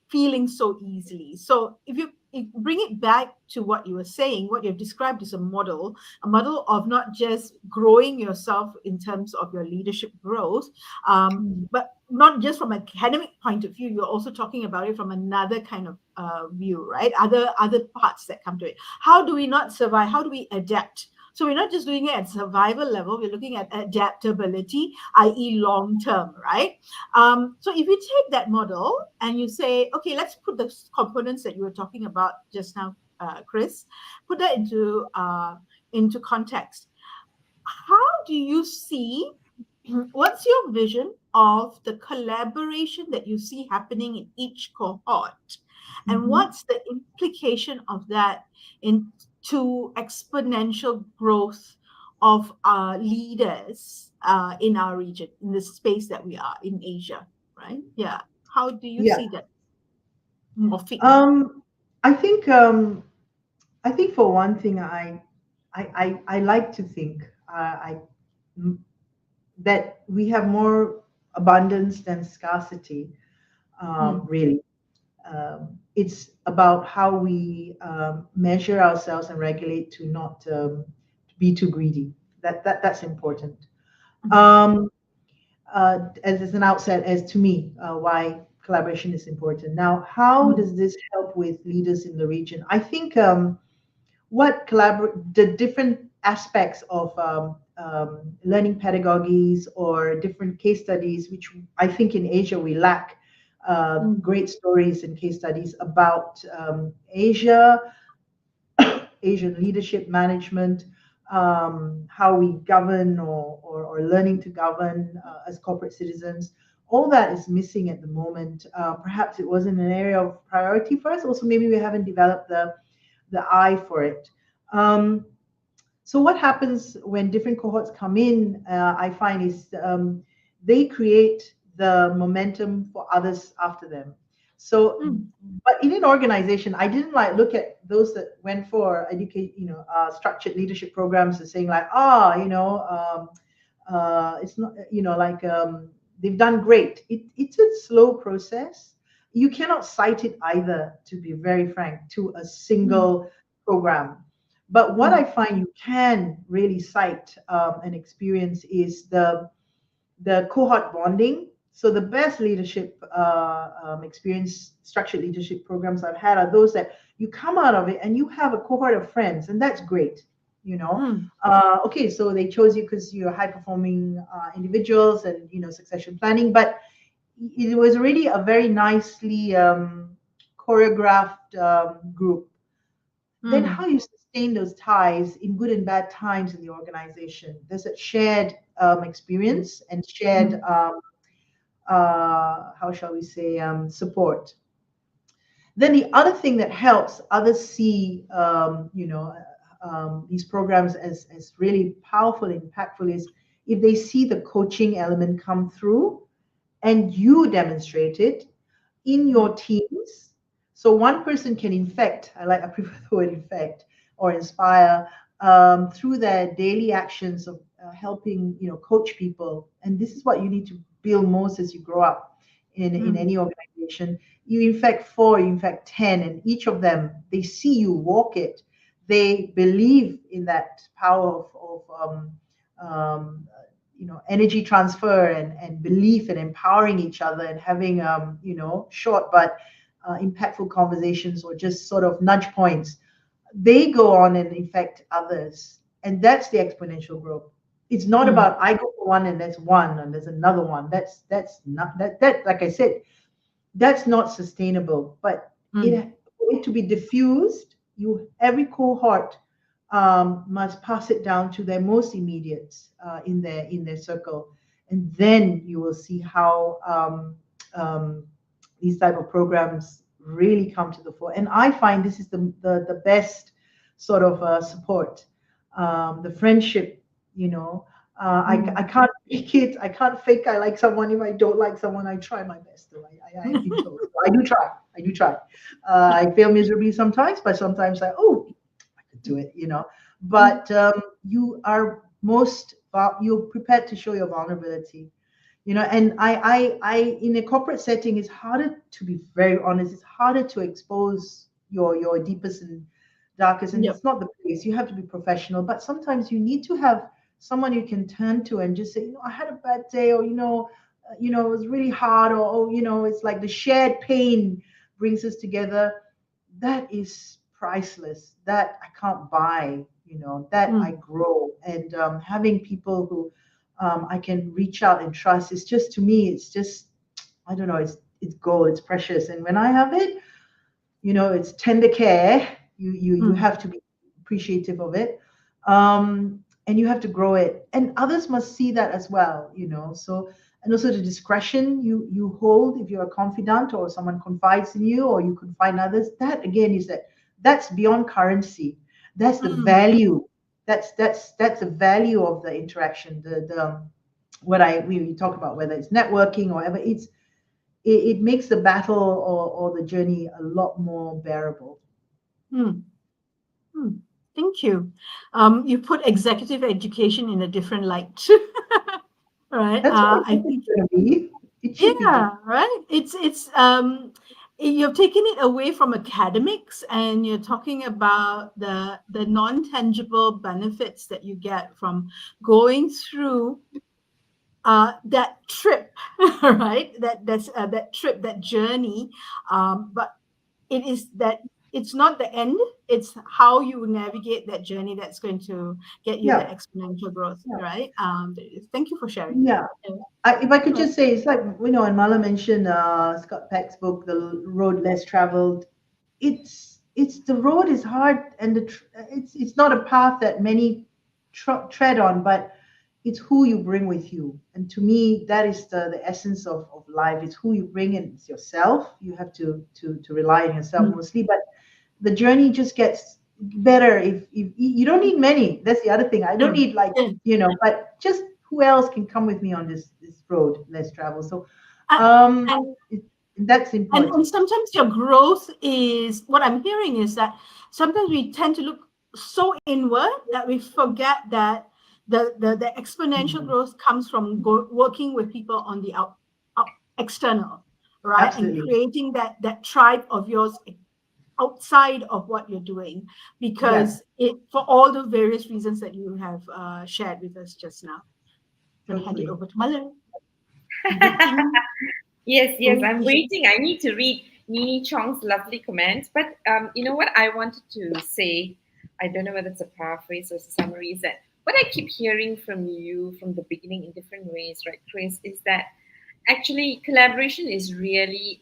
Speaker 1: feeling so easily. So if you bring it back to what you were saying, what you've described is a model of not just growing yourself in terms of your leadership growth,
Speaker 3: Mm.
Speaker 1: but not just from an academic point of view. You're also talking about it from another kind of view, right? Other parts that come to it. How do we not survive? How do we adapt? So we're not just doing it at survival level. We're looking at adaptability, i.e., long term, right? So if you take that model and you say, okay, let's put the components that you were talking about just now, Chris, put that into context. How do you see, what's your vision of the collaboration that you see happening in each cohort? And
Speaker 3: Mm-hmm.
Speaker 1: what's the implication of that into exponential growth of leaders in our region, in the space that we are in Asia, right? Yeah. How do you
Speaker 3: Yeah.
Speaker 1: see that morphing?
Speaker 3: Um, I think I think for one thing, I like to think m- that we have more abundance than scarcity.
Speaker 1: Mm,
Speaker 3: Really, it's about how we measure ourselves and regulate to not be too greedy. That's important.
Speaker 1: mm,
Speaker 3: Um, as an outset, as to me, why collaboration is important. Now, how
Speaker 1: mm,
Speaker 3: does this help with leaders in the region? I think the different aspects of learning pedagogies or different case studies, which I think in Asia we lack
Speaker 1: mm,
Speaker 3: great stories and case studies about Asia, Asian leadership management, how we govern or learning to govern as corporate citizens. All that is missing at the moment. Perhaps it wasn't an area of priority for us. Also, maybe we haven't developed the eye for it. Um, so what happens when different cohorts come in, I find is they create the momentum for others after them. So,
Speaker 1: mm,
Speaker 3: but in an organization, I didn't like look at those that went for structured leadership programs and saying like, it's not, like they've done great. It's a slow process. You cannot cite it either, to be very frank, to a
Speaker 1: mm,
Speaker 3: single program. But what
Speaker 1: mm,
Speaker 3: I find you can really cite and experience is the cohort bonding. So the best leadership experience, structured leadership programs I've had are those that you come out of it and you have a cohort of friends, and that's great. You know,
Speaker 1: mm,
Speaker 3: okay, so they chose you because you're high performing individuals and succession planning, but it was really a very nicely choreographed group. Then
Speaker 1: mm,
Speaker 3: how you sustain those ties in good and bad times in the organization. There's a shared experience and shared,
Speaker 1: mm,
Speaker 3: how shall we say, support. Then the other thing that helps others see, these programs as really powerful and impactful if they see the coaching element come through and you demonstrate it in your teams. So one person can infect, I prefer the word infect or inspire, through their daily actions of helping, coach people. And this is what you need to build most as you grow up in
Speaker 1: Mm.
Speaker 3: any organization. You infect four, you infect 10, and each of them, they see you walk it. They believe in that power um, energy transfer and belief and empowering each other and having short but impactful conversations or just sort of nudge points. They go on and infect others, and that's the exponential growth. It's not
Speaker 1: Mm.
Speaker 3: about I go for one and there's one and there's another one. That's not that like I said, that's not sustainable. But
Speaker 1: Mm.
Speaker 3: it for it to be diffused, you every cohort must pass it down to their most immediates in their circle, and then you will see how these type of programs really come to the fore. And I find this is the best sort of support, the friendship. You know, I
Speaker 1: Mm.
Speaker 3: can't fake it. I can't fake I like someone if I don't like someone. I try my best. Though I've been told. So I do try. I do try. I fail miserably sometimes, but sometimes I could do it. But you are you're prepared to show your vulnerability. And I in a corporate setting, it's harder, to be very honest, it's harder to expose your deepest and darkest, and
Speaker 1: Yep.
Speaker 3: it's not the place. You have to be professional, but sometimes you need to have someone you can turn to and just say, I had a bad day, or it was really hard, or it's like the shared pain brings us together. That is priceless. That I can't buy. That I
Speaker 1: Mm.
Speaker 3: grow. And having people who I can reach out and trust, it's just, to me, it's just, I don't know, it's gold, it's precious. And when I have it, it's tender care. You
Speaker 1: Mm.
Speaker 3: have to be appreciative of it, and you have to grow it, and others must see that as well. So, and also the discretion you hold if you're a confidant or someone confides in you, or you confide in others. That again that's beyond currency. That's the
Speaker 1: Mm.
Speaker 3: value. That's the value of the interaction. The what I we talk about, whether it's networking or whatever, it makes the battle or the journey a lot more bearable.
Speaker 1: Mm. Mm. Thank you. You put executive education in a different light, right?
Speaker 3: That's what
Speaker 1: I
Speaker 3: it's
Speaker 1: think,
Speaker 3: going to be. It should be.
Speaker 1: yeah, right. You've taken it away from academics, and you're talking about the non-tangible benefits that you get from going through that trip, right? That trip, that journey. But it is that it's not the end, it's how you navigate that journey that's going to get you that
Speaker 3: Yeah,
Speaker 1: exponential growth,
Speaker 3: yeah,
Speaker 1: right? Thank you for sharing that.
Speaker 3: yeah. If I could
Speaker 1: Right.
Speaker 3: just say, it's like, and Mala mentioned Scott Peck's book, The Road Less Traveled. It's the road is hard, and it's not a path that many tread on, but it's who you bring with you. And to me, that is the essence of life. It's who you bring, and it's yourself. You have to rely on yourself
Speaker 1: Mm.
Speaker 3: mostly, but the journey just gets better if you don't need many. That's the other thing. I don't
Speaker 1: Yeah.
Speaker 3: need, like,
Speaker 1: Yeah.
Speaker 3: but just who else can come with me on this road less travel. So
Speaker 1: Uh,
Speaker 3: um
Speaker 1: and
Speaker 3: it, that's
Speaker 1: and
Speaker 3: important.
Speaker 1: sometimes your growth is what I'm hearing is that sometimes we tend to look so inward that we forget that the exponential
Speaker 3: Mhm.
Speaker 1: growth comes from working with people on the out external, right? And
Speaker 3: Absolutely.
Speaker 1: creating that tribe of yours outside of what you're doing,
Speaker 3: Yeah,
Speaker 1: because it for all the various reasons that you have shared with us just now. I'm going to hand it
Speaker 3: totally.
Speaker 1: over to Mother. Waiting.
Speaker 2: Yes, yes, I'm
Speaker 1: Waiting.
Speaker 2: waiting. I need to read Nini Chong's lovely comment. But you know what I wanted to say? I don't know whether it's a paraphrase or a summary. Is that what I keep hearing from you from the beginning in different ways, right, Chris? Is that actually collaboration is really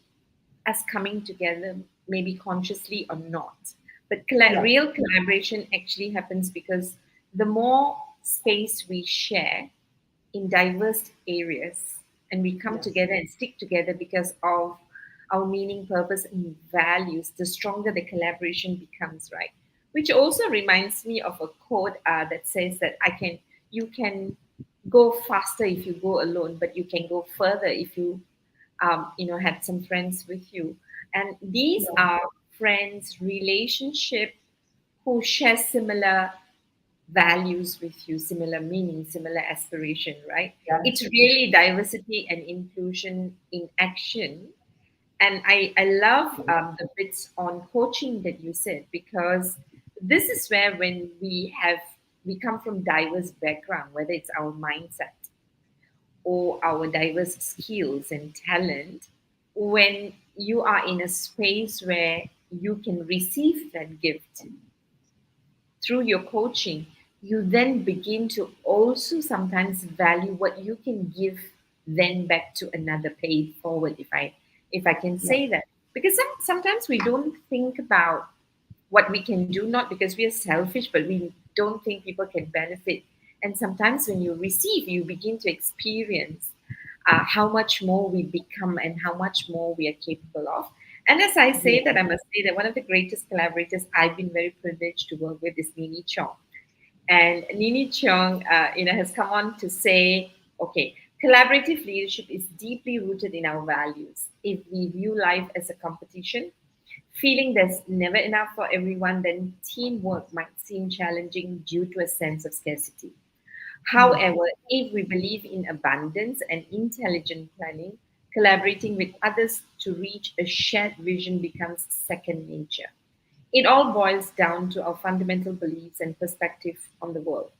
Speaker 2: us coming together, maybe consciously or not. But
Speaker 3: Yeah,
Speaker 2: real collaboration actually happens because the more space we share in diverse areas and we come
Speaker 3: yes,
Speaker 2: together and stick together because of our meaning, purpose, and values, the stronger the collaboration becomes, right? Which also reminds me of a quote that says that you can go faster if you go alone, but you can go further if you, had some friends with you. And these
Speaker 3: Yeah.
Speaker 2: are friends, relationship who share similar values with you, similar meaning, similar aspiration, right? It's
Speaker 3: Yes.
Speaker 2: really diversity and inclusion in action. And I love the bits on coaching that you said, because this is where when we come from diverse background, whether it's our mindset or our diverse skills and talent, when you are in a space where you can receive that gift through your coaching, you then begin to also sometimes value what you can give then back to another, pay it forward, if I can
Speaker 3: Yeah.
Speaker 2: say that. Because sometimes we don't think about what we can do, not because we are selfish, but we don't think people can benefit. And sometimes when you receive, you begin to experience how much more we become and how much more we are capable of. And as I say that, I must say that one of the greatest collaborators I've been very privileged to work with is Nini Chong. And Nini Chong, has come on to say, okay, collaborative leadership is deeply rooted in our values. If we view life as a competition, feeling there's never enough for everyone, then teamwork might seem challenging due to a sense of scarcity.
Speaker 3: Mm.
Speaker 2: However, if we believe in abundance and intelligent planning, collaborating with others to reach a shared vision becomes second nature. It all boils down to our fundamental beliefs and perspective on the world.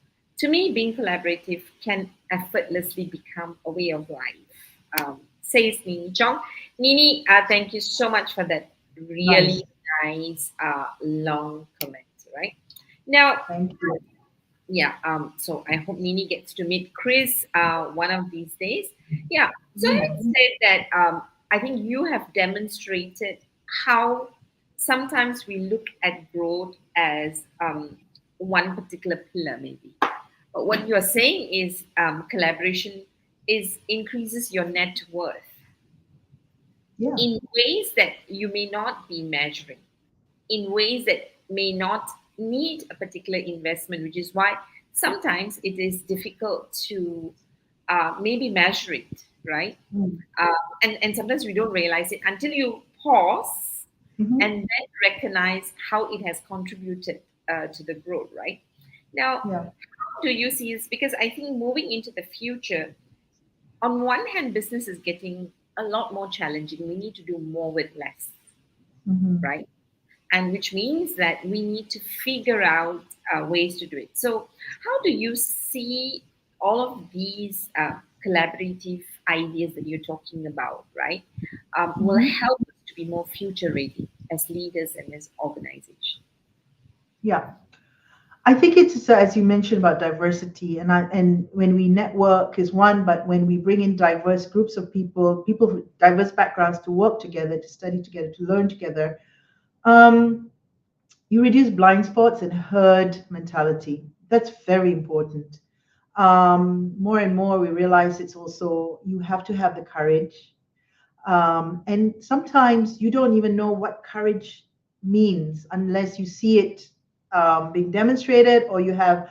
Speaker 2: To me, being collaborative can effortlessly become a way of life, says Nini Chong. Nini, thank you so much for that
Speaker 3: Nice.
Speaker 2: really nice long comment, right? Now,
Speaker 3: Thank you.
Speaker 2: yeah, so I hope Nini gets to meet Chris one of these days. Yeah, so having
Speaker 3: Mm.
Speaker 2: said that, I think you have demonstrated how sometimes we look at growth as one particular pillar, maybe. But what you're saying is collaboration is increases your net worth
Speaker 3: Yeah.
Speaker 2: in ways that you may not be measuring, in ways that may not need a particular investment, which is why sometimes it is difficult to maybe measure it, right?
Speaker 3: Mm.
Speaker 2: Uh, and sometimes we don't realize it until you pause
Speaker 3: Hmm.
Speaker 2: and then recognize how it has contributed to the growth, right? Now,
Speaker 3: Yeah.
Speaker 2: how do you see this? Because I think moving into the future, on one hand, business is getting a lot more challenging. We need to do more with less,
Speaker 3: Hmm.
Speaker 2: right? And which means that we need to figure out ways to do it. So, how do you see all of these collaborative ideas that you're talking about, right, will
Speaker 3: Hmm.
Speaker 2: help us to be more future ready as leaders and as organizations?
Speaker 3: Yeah. I think it's as you mentioned about diversity, and when we network is one, but when we bring in diverse groups of people, people with diverse backgrounds to work together, to study together, to learn together, um, you reduce blind spots and herd mentality. That's very important. More and more, we realize it's also you have to have the courage, and sometimes you don't even know what courage means unless you see it being demonstrated, or you have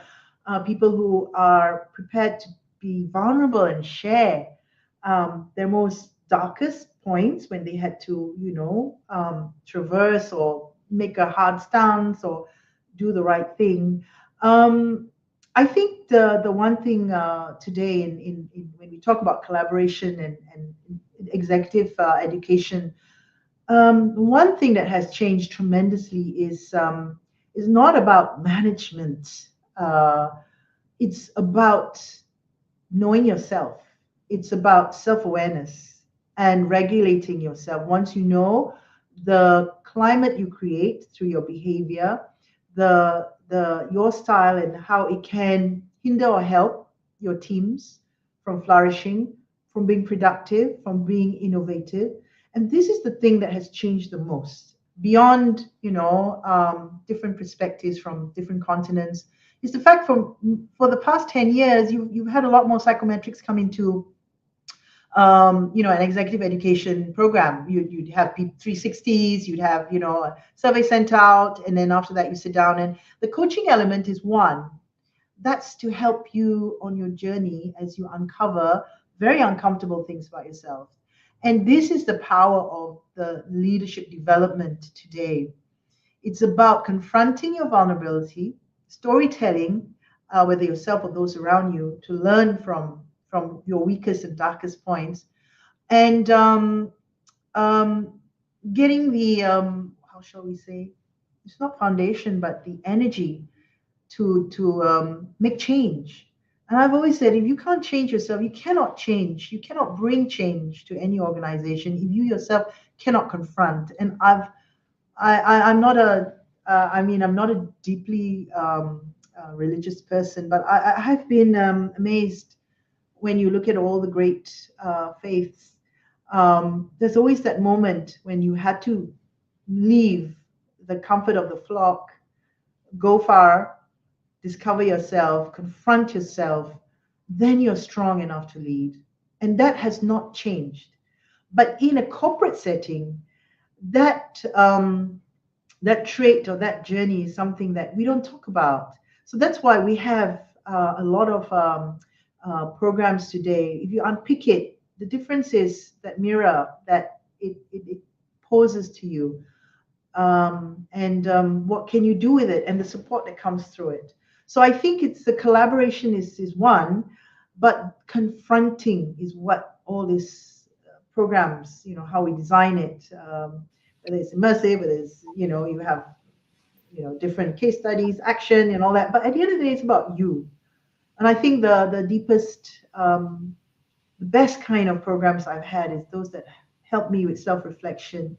Speaker 3: people who are prepared to be vulnerable and share their most darkest points when they had to, traverse or make a hard stance or do the right thing. Um, I think the one thing today in when we talk about collaboration and executive education, one thing that has changed tremendously is not about management. Uh, it's about knowing yourself. It's about self-awareness and regulating yourself. Once you know the climate you create through your behavior, the your style and how it can hinder or help your teams from flourishing, from being productive, from being innovative. And this is the thing that has changed the most beyond, different perspectives from different continents, is the fact for the past 10 years, you've had a lot more psychometrics come into an executive education program. You'd have 360s, you'd have, a survey sent out, and then after that you sit down. And the coaching element is one. that's to help you on your journey as you uncover very uncomfortable things about yourself. And this is the power of the leadership development today. It's about confronting your vulnerability, storytelling, whether yourself or those around you, to learn from your weakest and darkest points, and um, getting the how shall we say? It's not foundation, but the energy to make change. And I've always said, if you can't change yourself, you cannot change. You cannot bring change to any organization if you yourself cannot confront. And I'm not a, I mean, I'm not a deeply religious person, but I have been amazed when you look at all the great faiths. There's always that moment when you had to leave the comfort of the flock, go far, discover yourself, confront yourself, then you're strong enough to lead. And that has not changed. But in a corporate setting, that that trait or that journey is something that we don't talk about. So that's why we have a lot of programs today. If you unpick it, the difference is that mirror that it poses to you, and what can you do with it, and the support that comes through it. So I think it's the collaboration is one, but confronting is what all these programs, how we design it, whether it's immersive, whether it's, you have, different case studies, action, and all that. But at the end of the day, it's about you. And I think the deepest, the best kind of programs I've had is those that help me with self-reflection.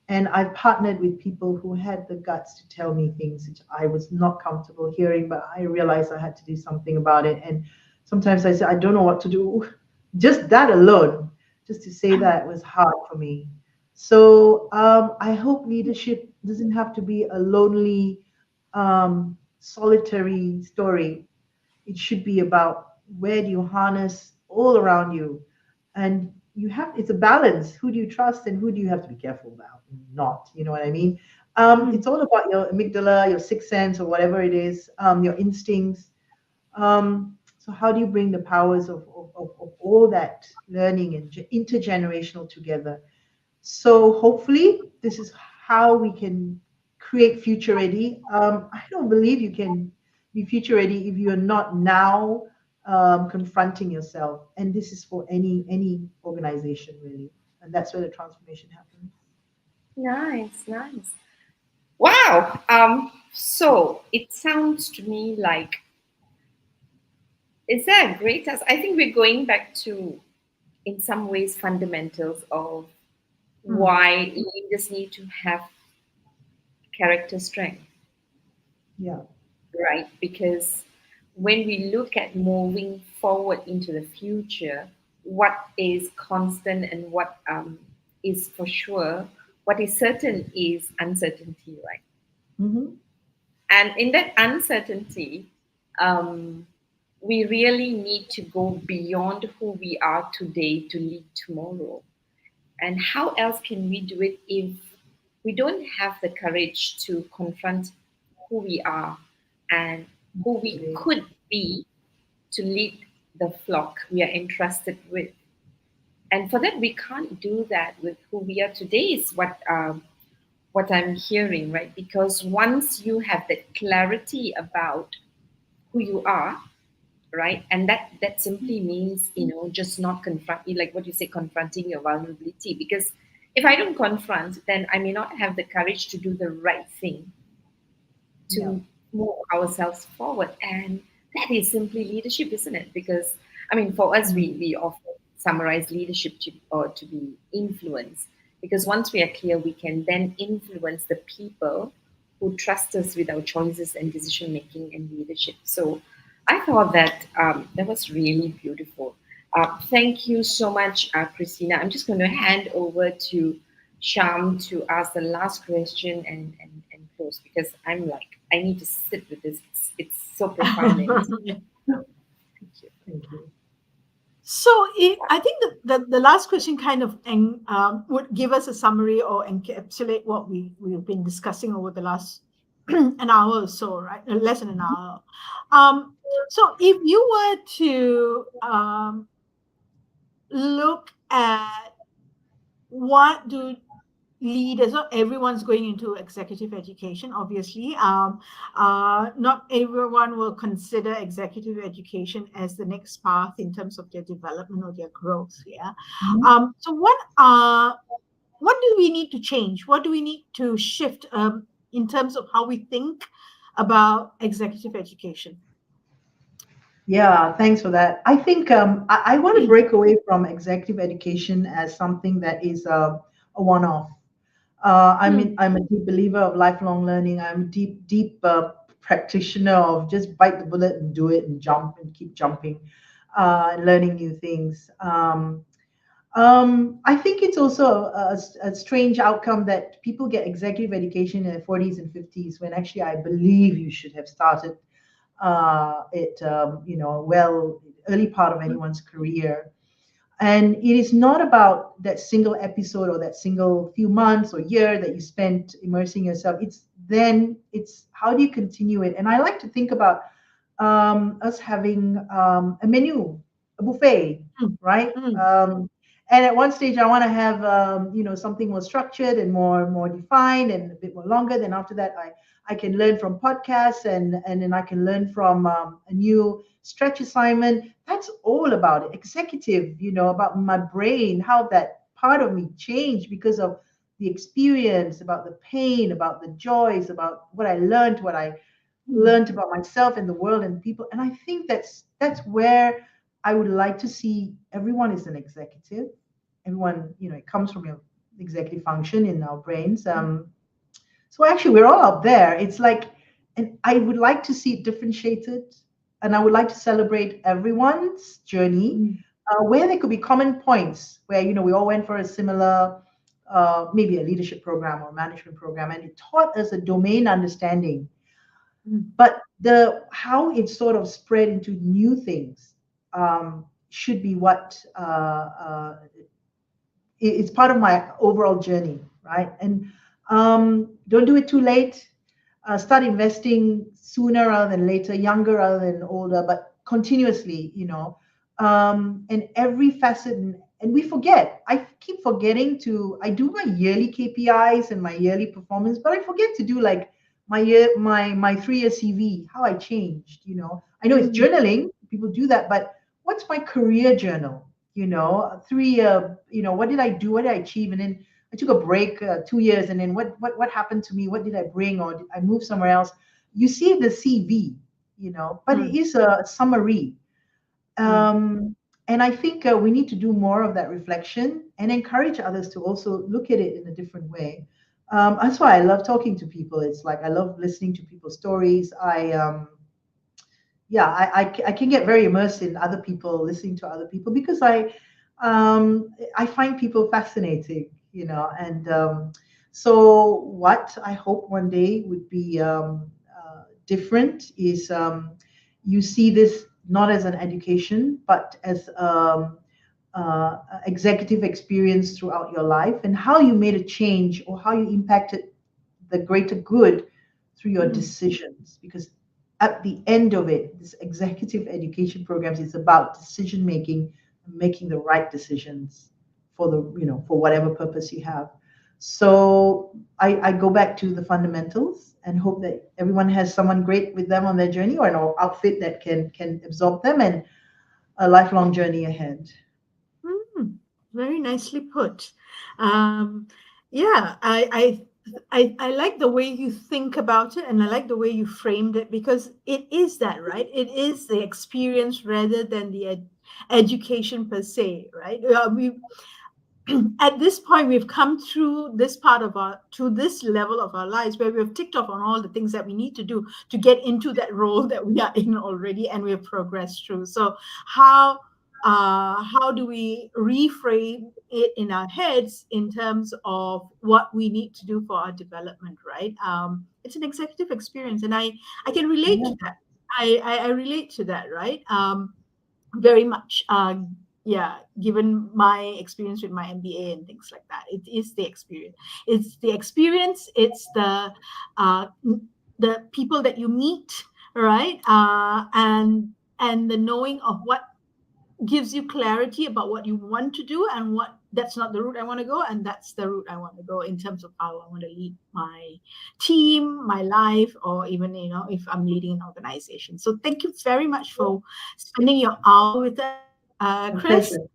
Speaker 3: And I've partnered with people who had the guts to tell me things which I was not comfortable hearing, but I realized I had to do something about it. And sometimes I say, I don't know what to do. Just that alone, just to say that was hard for me. So I hope leadership doesn't have to be a lonely, solitary story. It should be about where do you harness all around you, and you have, it's a balance. Who do you trust and who do you have to be careful about not, you know what I mean?
Speaker 1: Mm.
Speaker 3: It's all about your amygdala, your sixth sense, or whatever it is, your instincts. So how do you bring the powers of all that learning and intergenerational together? So hopefully this is how we can create future ready. I don't believe you can be future ready if you are not now confronting yourself. And this is for any organization really. And that's where the transformation happens.
Speaker 2: Nice, nice. Wow. So it sounds to me like, is there a great task? I think we're going back to, in some ways, fundamentals of
Speaker 3: Hmm.
Speaker 2: why leaders need to have character strength,
Speaker 3: Yeah.
Speaker 2: right? Because when we look at moving forward into the future, what is constant and what is for sure, what is certain is uncertainty, right?
Speaker 3: Hmm.
Speaker 2: And in that uncertainty, um, we really need to go beyond who we are today to lead tomorrow. And how else can we do it if we don't have the courage to confront who we are and who we
Speaker 3: Today.
Speaker 2: could be to lead the flock we are entrusted with? And for that, we can't do that with who we are today, is what I'm hearing, right? Because once you have that clarity about who you are, right, and that simply means, just not confront, like what you say, confronting your vulnerability. Because if I don't confront, then I may not have the courage to do the right thing
Speaker 3: Yeah.
Speaker 2: to move ourselves forward. And that is simply leadership, isn't it? Because I mean, for us,
Speaker 3: Mm.
Speaker 2: we often summarize leadership to be influence. Because once we are clear, we can then influence the people who trust us with our choices and decision making and leadership. So I thought that that was really beautiful. Thank you so much, Christina. I'm just going to hand over to Sham to ask the last question and close, because I'm like, I need to sit with this. It's so profound and it's,
Speaker 1: Yeah.
Speaker 2: thank you.
Speaker 3: Thank you.
Speaker 1: So I think the last question kind of would give us a summary or encapsulate what we've been discussing over the last an hour or so, right? Less than an hour. Um, so if you were to look at what do leaders, not everyone's going into executive education, obviously. Not everyone will consider executive education as the next path in terms of their development or their growth. Yeah.
Speaker 3: Mhm.
Speaker 1: So what do we need to change? What do we need to shift in terms of how we think about executive education?
Speaker 3: Yeah, thanks for that. I think I want to break away from executive education as something that is a one-off.
Speaker 1: Mm,
Speaker 3: I'm a deep believer of lifelong learning. I'm a deep practitioner of just bite the bullet and do it and jump and keep jumping, and learning new things. I think it's also a strange outcome that people get executive education in their 40s and 50s when actually I believe you should have started it, well, early part of
Speaker 1: mm,
Speaker 3: anyone's career. And it is not about that single episode or that single few months or year that you spent immersing yourself. It's how do you continue it? And I like to think about us having a menu, a buffet,
Speaker 1: mm,
Speaker 3: right?
Speaker 1: mm,
Speaker 3: And at one stage, I want to have something more structured and more defined and a bit more longer. Then after that, I can learn from podcasts and then I can learn from a new stretch assignment. That's all about it. Executive, about my brain, how that part of me changed because of the experience, about the pain, about the joys, about what I learned, what I
Speaker 1: mm,
Speaker 3: learned about myself and the world and people. And I think that's where I would like to see everyone is an executive. Everyone, it comes from your executive function in our brains. So actually, we're all up there. It's like, and I would like to see it differentiated, and I would like to celebrate everyone's journey,
Speaker 1: mm,
Speaker 3: where there could be common points where we all went for a similar, maybe a leadership program or management program, and it taught us a domain understanding.
Speaker 1: mm,
Speaker 3: But the how it sort of spread into new things should be what it's part of my overall journey, right? And don't do it too late. Start investing sooner rather than later, younger rather than older, but continuously, and every facet. And we forget. I keep forgetting to. I do my yearly KPIs and my yearly performance, but I forget to do like my 3 year CV, how I changed. I know it's
Speaker 1: mm,
Speaker 3: journaling. People do that, but what's my career journal? 3 year, what did I do? What did I achieve? And then I took a break, 2 years, and then what happened to me? What did I bring, or did I move somewhere else? You see the CV, but it
Speaker 1: mm,
Speaker 3: is a summary.
Speaker 1: mm,
Speaker 3: And I think we need to do more of that reflection and encourage others to also look at it in a different way. That's why I love talking to people. It's like I love listening to people's stories. I can get very immersed in other people, listening to other people because I find people fascinating, and so what I hope one day would be different is you see this not as an education but as executive experience throughout your life and how you made a change or how you impacted the greater good through your
Speaker 1: mm,
Speaker 3: decisions because at the end of it this executive education programs is about decision making and making the right decisions for for whatever purpose you have. So I go back to the fundamentals and hope that everyone has someone great with them on their journey or an outfit that can absorb them and a lifelong journey ahead.
Speaker 1: mm. Very nicely put. Um, yeah, I like the way you think about it, and I like the way you framed it because it is that, right? It is the experience rather than the education per se, right? We at this point we've come through this part of our to this level of our lives where we've ticked off on all the things that we need to do to get into that role that we are in already and we've progressed through. So how do we reframe it in our heads in terms of what we need to do for our development, right? It's an executive experience, and I can relate
Speaker 3: Yeah.
Speaker 1: to that. I relate to that, right? Very much. Yeah, given my experience with my MBA and things like that, it is the experience. It's the experience. It's the the people that you meet, right? And the knowing of what gives you clarity about what you want to do and what that's not the route I want to go, and that's the route I want to go in terms of how I want to lead my team, my life, or even if I'm leading an organization. So thank you very much for spending your hour with us,
Speaker 3: My
Speaker 1: Chris.
Speaker 3: pleasure.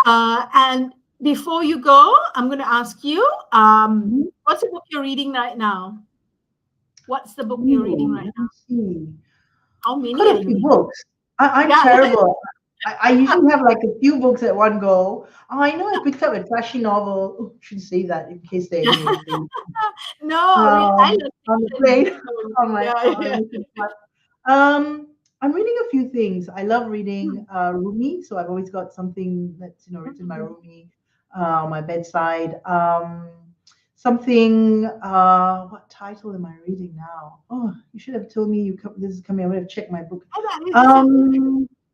Speaker 1: And before you go, I'm going to ask you,
Speaker 3: Mhm.
Speaker 1: what's the book you're reading right now? What's the book you're reading
Speaker 3: Ooh,
Speaker 1: right
Speaker 3: let
Speaker 1: now?
Speaker 3: me see.
Speaker 1: How
Speaker 3: I've
Speaker 1: many
Speaker 3: got
Speaker 1: are
Speaker 3: a
Speaker 1: you
Speaker 3: few
Speaker 1: reading?
Speaker 3: books. I'm
Speaker 1: Yeah.
Speaker 3: terrible. I usually have like a few books at one go. Oh, I know I picked up a trashy novel. Oh, should say that in case there are any readers.
Speaker 1: No, I love
Speaker 3: On the
Speaker 1: fiction.
Speaker 3: plane,
Speaker 1: So,
Speaker 3: on my
Speaker 1: yeah,
Speaker 3: on
Speaker 1: yeah.
Speaker 3: my flight. I'm reading a few things. I love
Speaker 1: Hmm.
Speaker 3: reading Rumi, so I've always got something that's written by
Speaker 1: Mhm.
Speaker 3: Rumi on my bedside. Something. What title am I reading now? Oh, you should have told me this is coming. I'm going to check my book.
Speaker 1: Oh, that is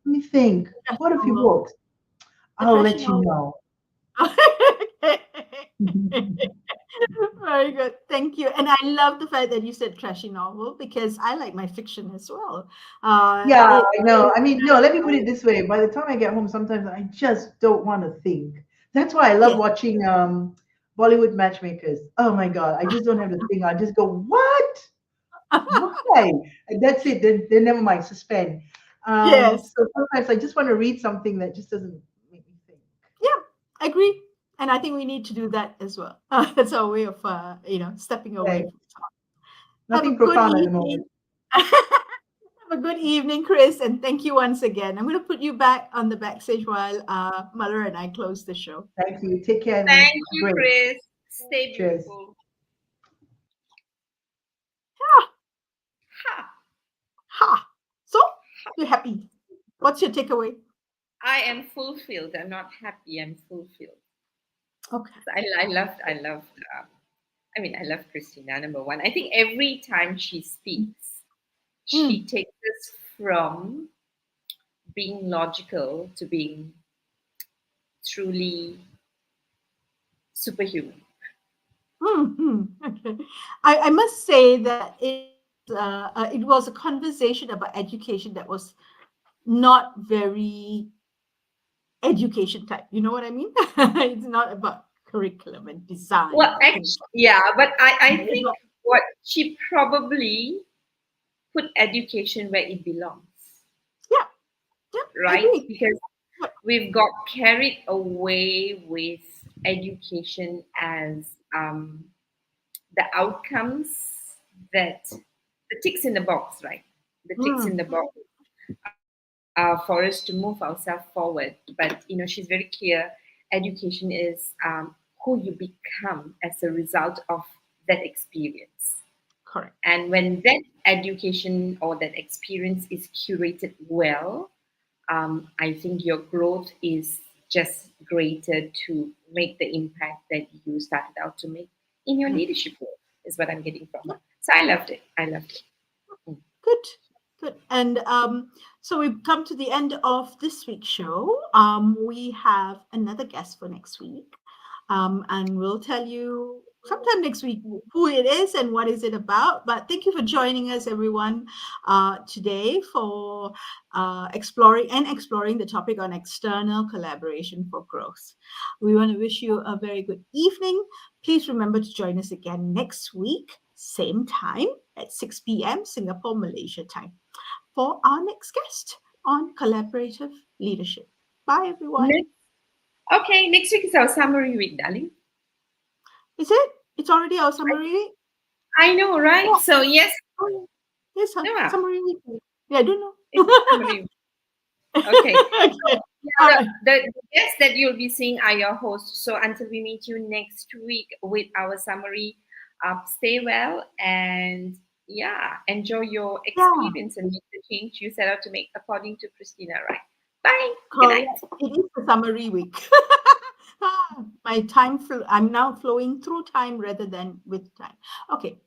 Speaker 3: Let me think.
Speaker 1: a
Speaker 3: I've got a few
Speaker 1: novel.
Speaker 3: books.
Speaker 1: The
Speaker 3: I'll
Speaker 1: trashy
Speaker 3: let you
Speaker 1: novel.
Speaker 3: know.
Speaker 1: Very good. Thank you. And I love the fact that you said trashy novel because I like my fiction as well.
Speaker 3: Yeah,
Speaker 1: It
Speaker 3: I know.
Speaker 1: is
Speaker 3: I mean, no, let me put
Speaker 1: nice.
Speaker 3: it this way. By the time I get home, sometimes I just don't want to think. That's why I love
Speaker 1: Yes.
Speaker 3: watching Bollywood matchmakers. Oh my God, I just don't have to think. I just go, what? Why? And that's it. Then never mind, suspend.
Speaker 1: Yes.
Speaker 3: So sometimes I just want to read something that just doesn't make me think.
Speaker 1: Yeah, I agree. And I think we need to do that as well. That's our way of, stepping away
Speaker 3: Thanks.
Speaker 1: from thought. Have a
Speaker 3: Nothing
Speaker 1: good
Speaker 3: profound at the
Speaker 1: evening.
Speaker 3: moment.
Speaker 1: Have a good evening, Chris, and thank you once again. I'm going to put you back on the backstage while Mother and I close the show.
Speaker 3: Thank you. Take care, man.
Speaker 2: Thank you,
Speaker 3: Great.
Speaker 2: Chris. Stay
Speaker 3: Cheers.
Speaker 2: beautiful.
Speaker 1: Ah,
Speaker 2: Ha!
Speaker 1: ha. So, you're happy. What's your takeaway?
Speaker 2: I am fulfilled. I'm not happy. I'm fulfilled.
Speaker 1: Okay.
Speaker 2: I love. I love Christina. Number one, I think every time she speaks, she
Speaker 1: Mm,
Speaker 2: takes us from being logical to being truly superhuman.
Speaker 1: Okay. I must say that it was a conversation about education that was not very education type. You know what I mean? It's not about curriculum and design
Speaker 2: Well,
Speaker 1: and things
Speaker 2: actually,
Speaker 1: like
Speaker 2: yeah, but I
Speaker 1: that. It's
Speaker 2: think
Speaker 1: not,
Speaker 2: what she probably put education where it belongs,
Speaker 1: yeah, yeah, I
Speaker 2: right?
Speaker 1: agree.
Speaker 2: Because
Speaker 1: Yep.
Speaker 2: we've got carried away with education as the outcomes that the ticks in the box, right? The ticks in
Speaker 1: Mm,
Speaker 2: the box for us to move ourselves forward. But she's very clear. Education is who you become as a result of that experience.
Speaker 1: correct.
Speaker 2: And when that education or that experience is curated well, I think your growth is just greater to make the impact that you started out to make in your
Speaker 1: Mm,
Speaker 2: leadership role, is what I'm getting from
Speaker 1: yeah,
Speaker 2: her. So I loved it. I loved it. Mm.
Speaker 1: good, good. And so we've come to the end of this week's show. We have another guest for next week. And we'll tell you sometime next week who it is and what is it about. But thank you for joining us, everyone, today for exploring the topic on external collaboration for growth. We want to wish you a very good evening. Please remember to join us again next week, same time at 6 p.m. Singapore, Malaysia time for our next guest on collaborative leadership. Bye, everyone.
Speaker 2: Next, okay, next week is our summary week, darling.
Speaker 1: Is it? It's already our summary.
Speaker 2: I know, right?
Speaker 1: Oh,
Speaker 2: So yes,
Speaker 1: oh, yes,
Speaker 2: no,
Speaker 1: summary. Yeah, I don't know.
Speaker 2: it's summary. Okay.
Speaker 1: Okay. All
Speaker 2: Yeah,
Speaker 1: right.
Speaker 2: the guests that you'll be seeing are your hosts. So until we meet you next week with our summary, stay well and yeah, enjoy your
Speaker 1: Yeah,
Speaker 2: experience and make the change you set out to make according to Christina Rai. Bye. Good
Speaker 1: correct.
Speaker 2: night.
Speaker 1: It is the summary week. My time, I'm now flowing through time rather than with time. Okay.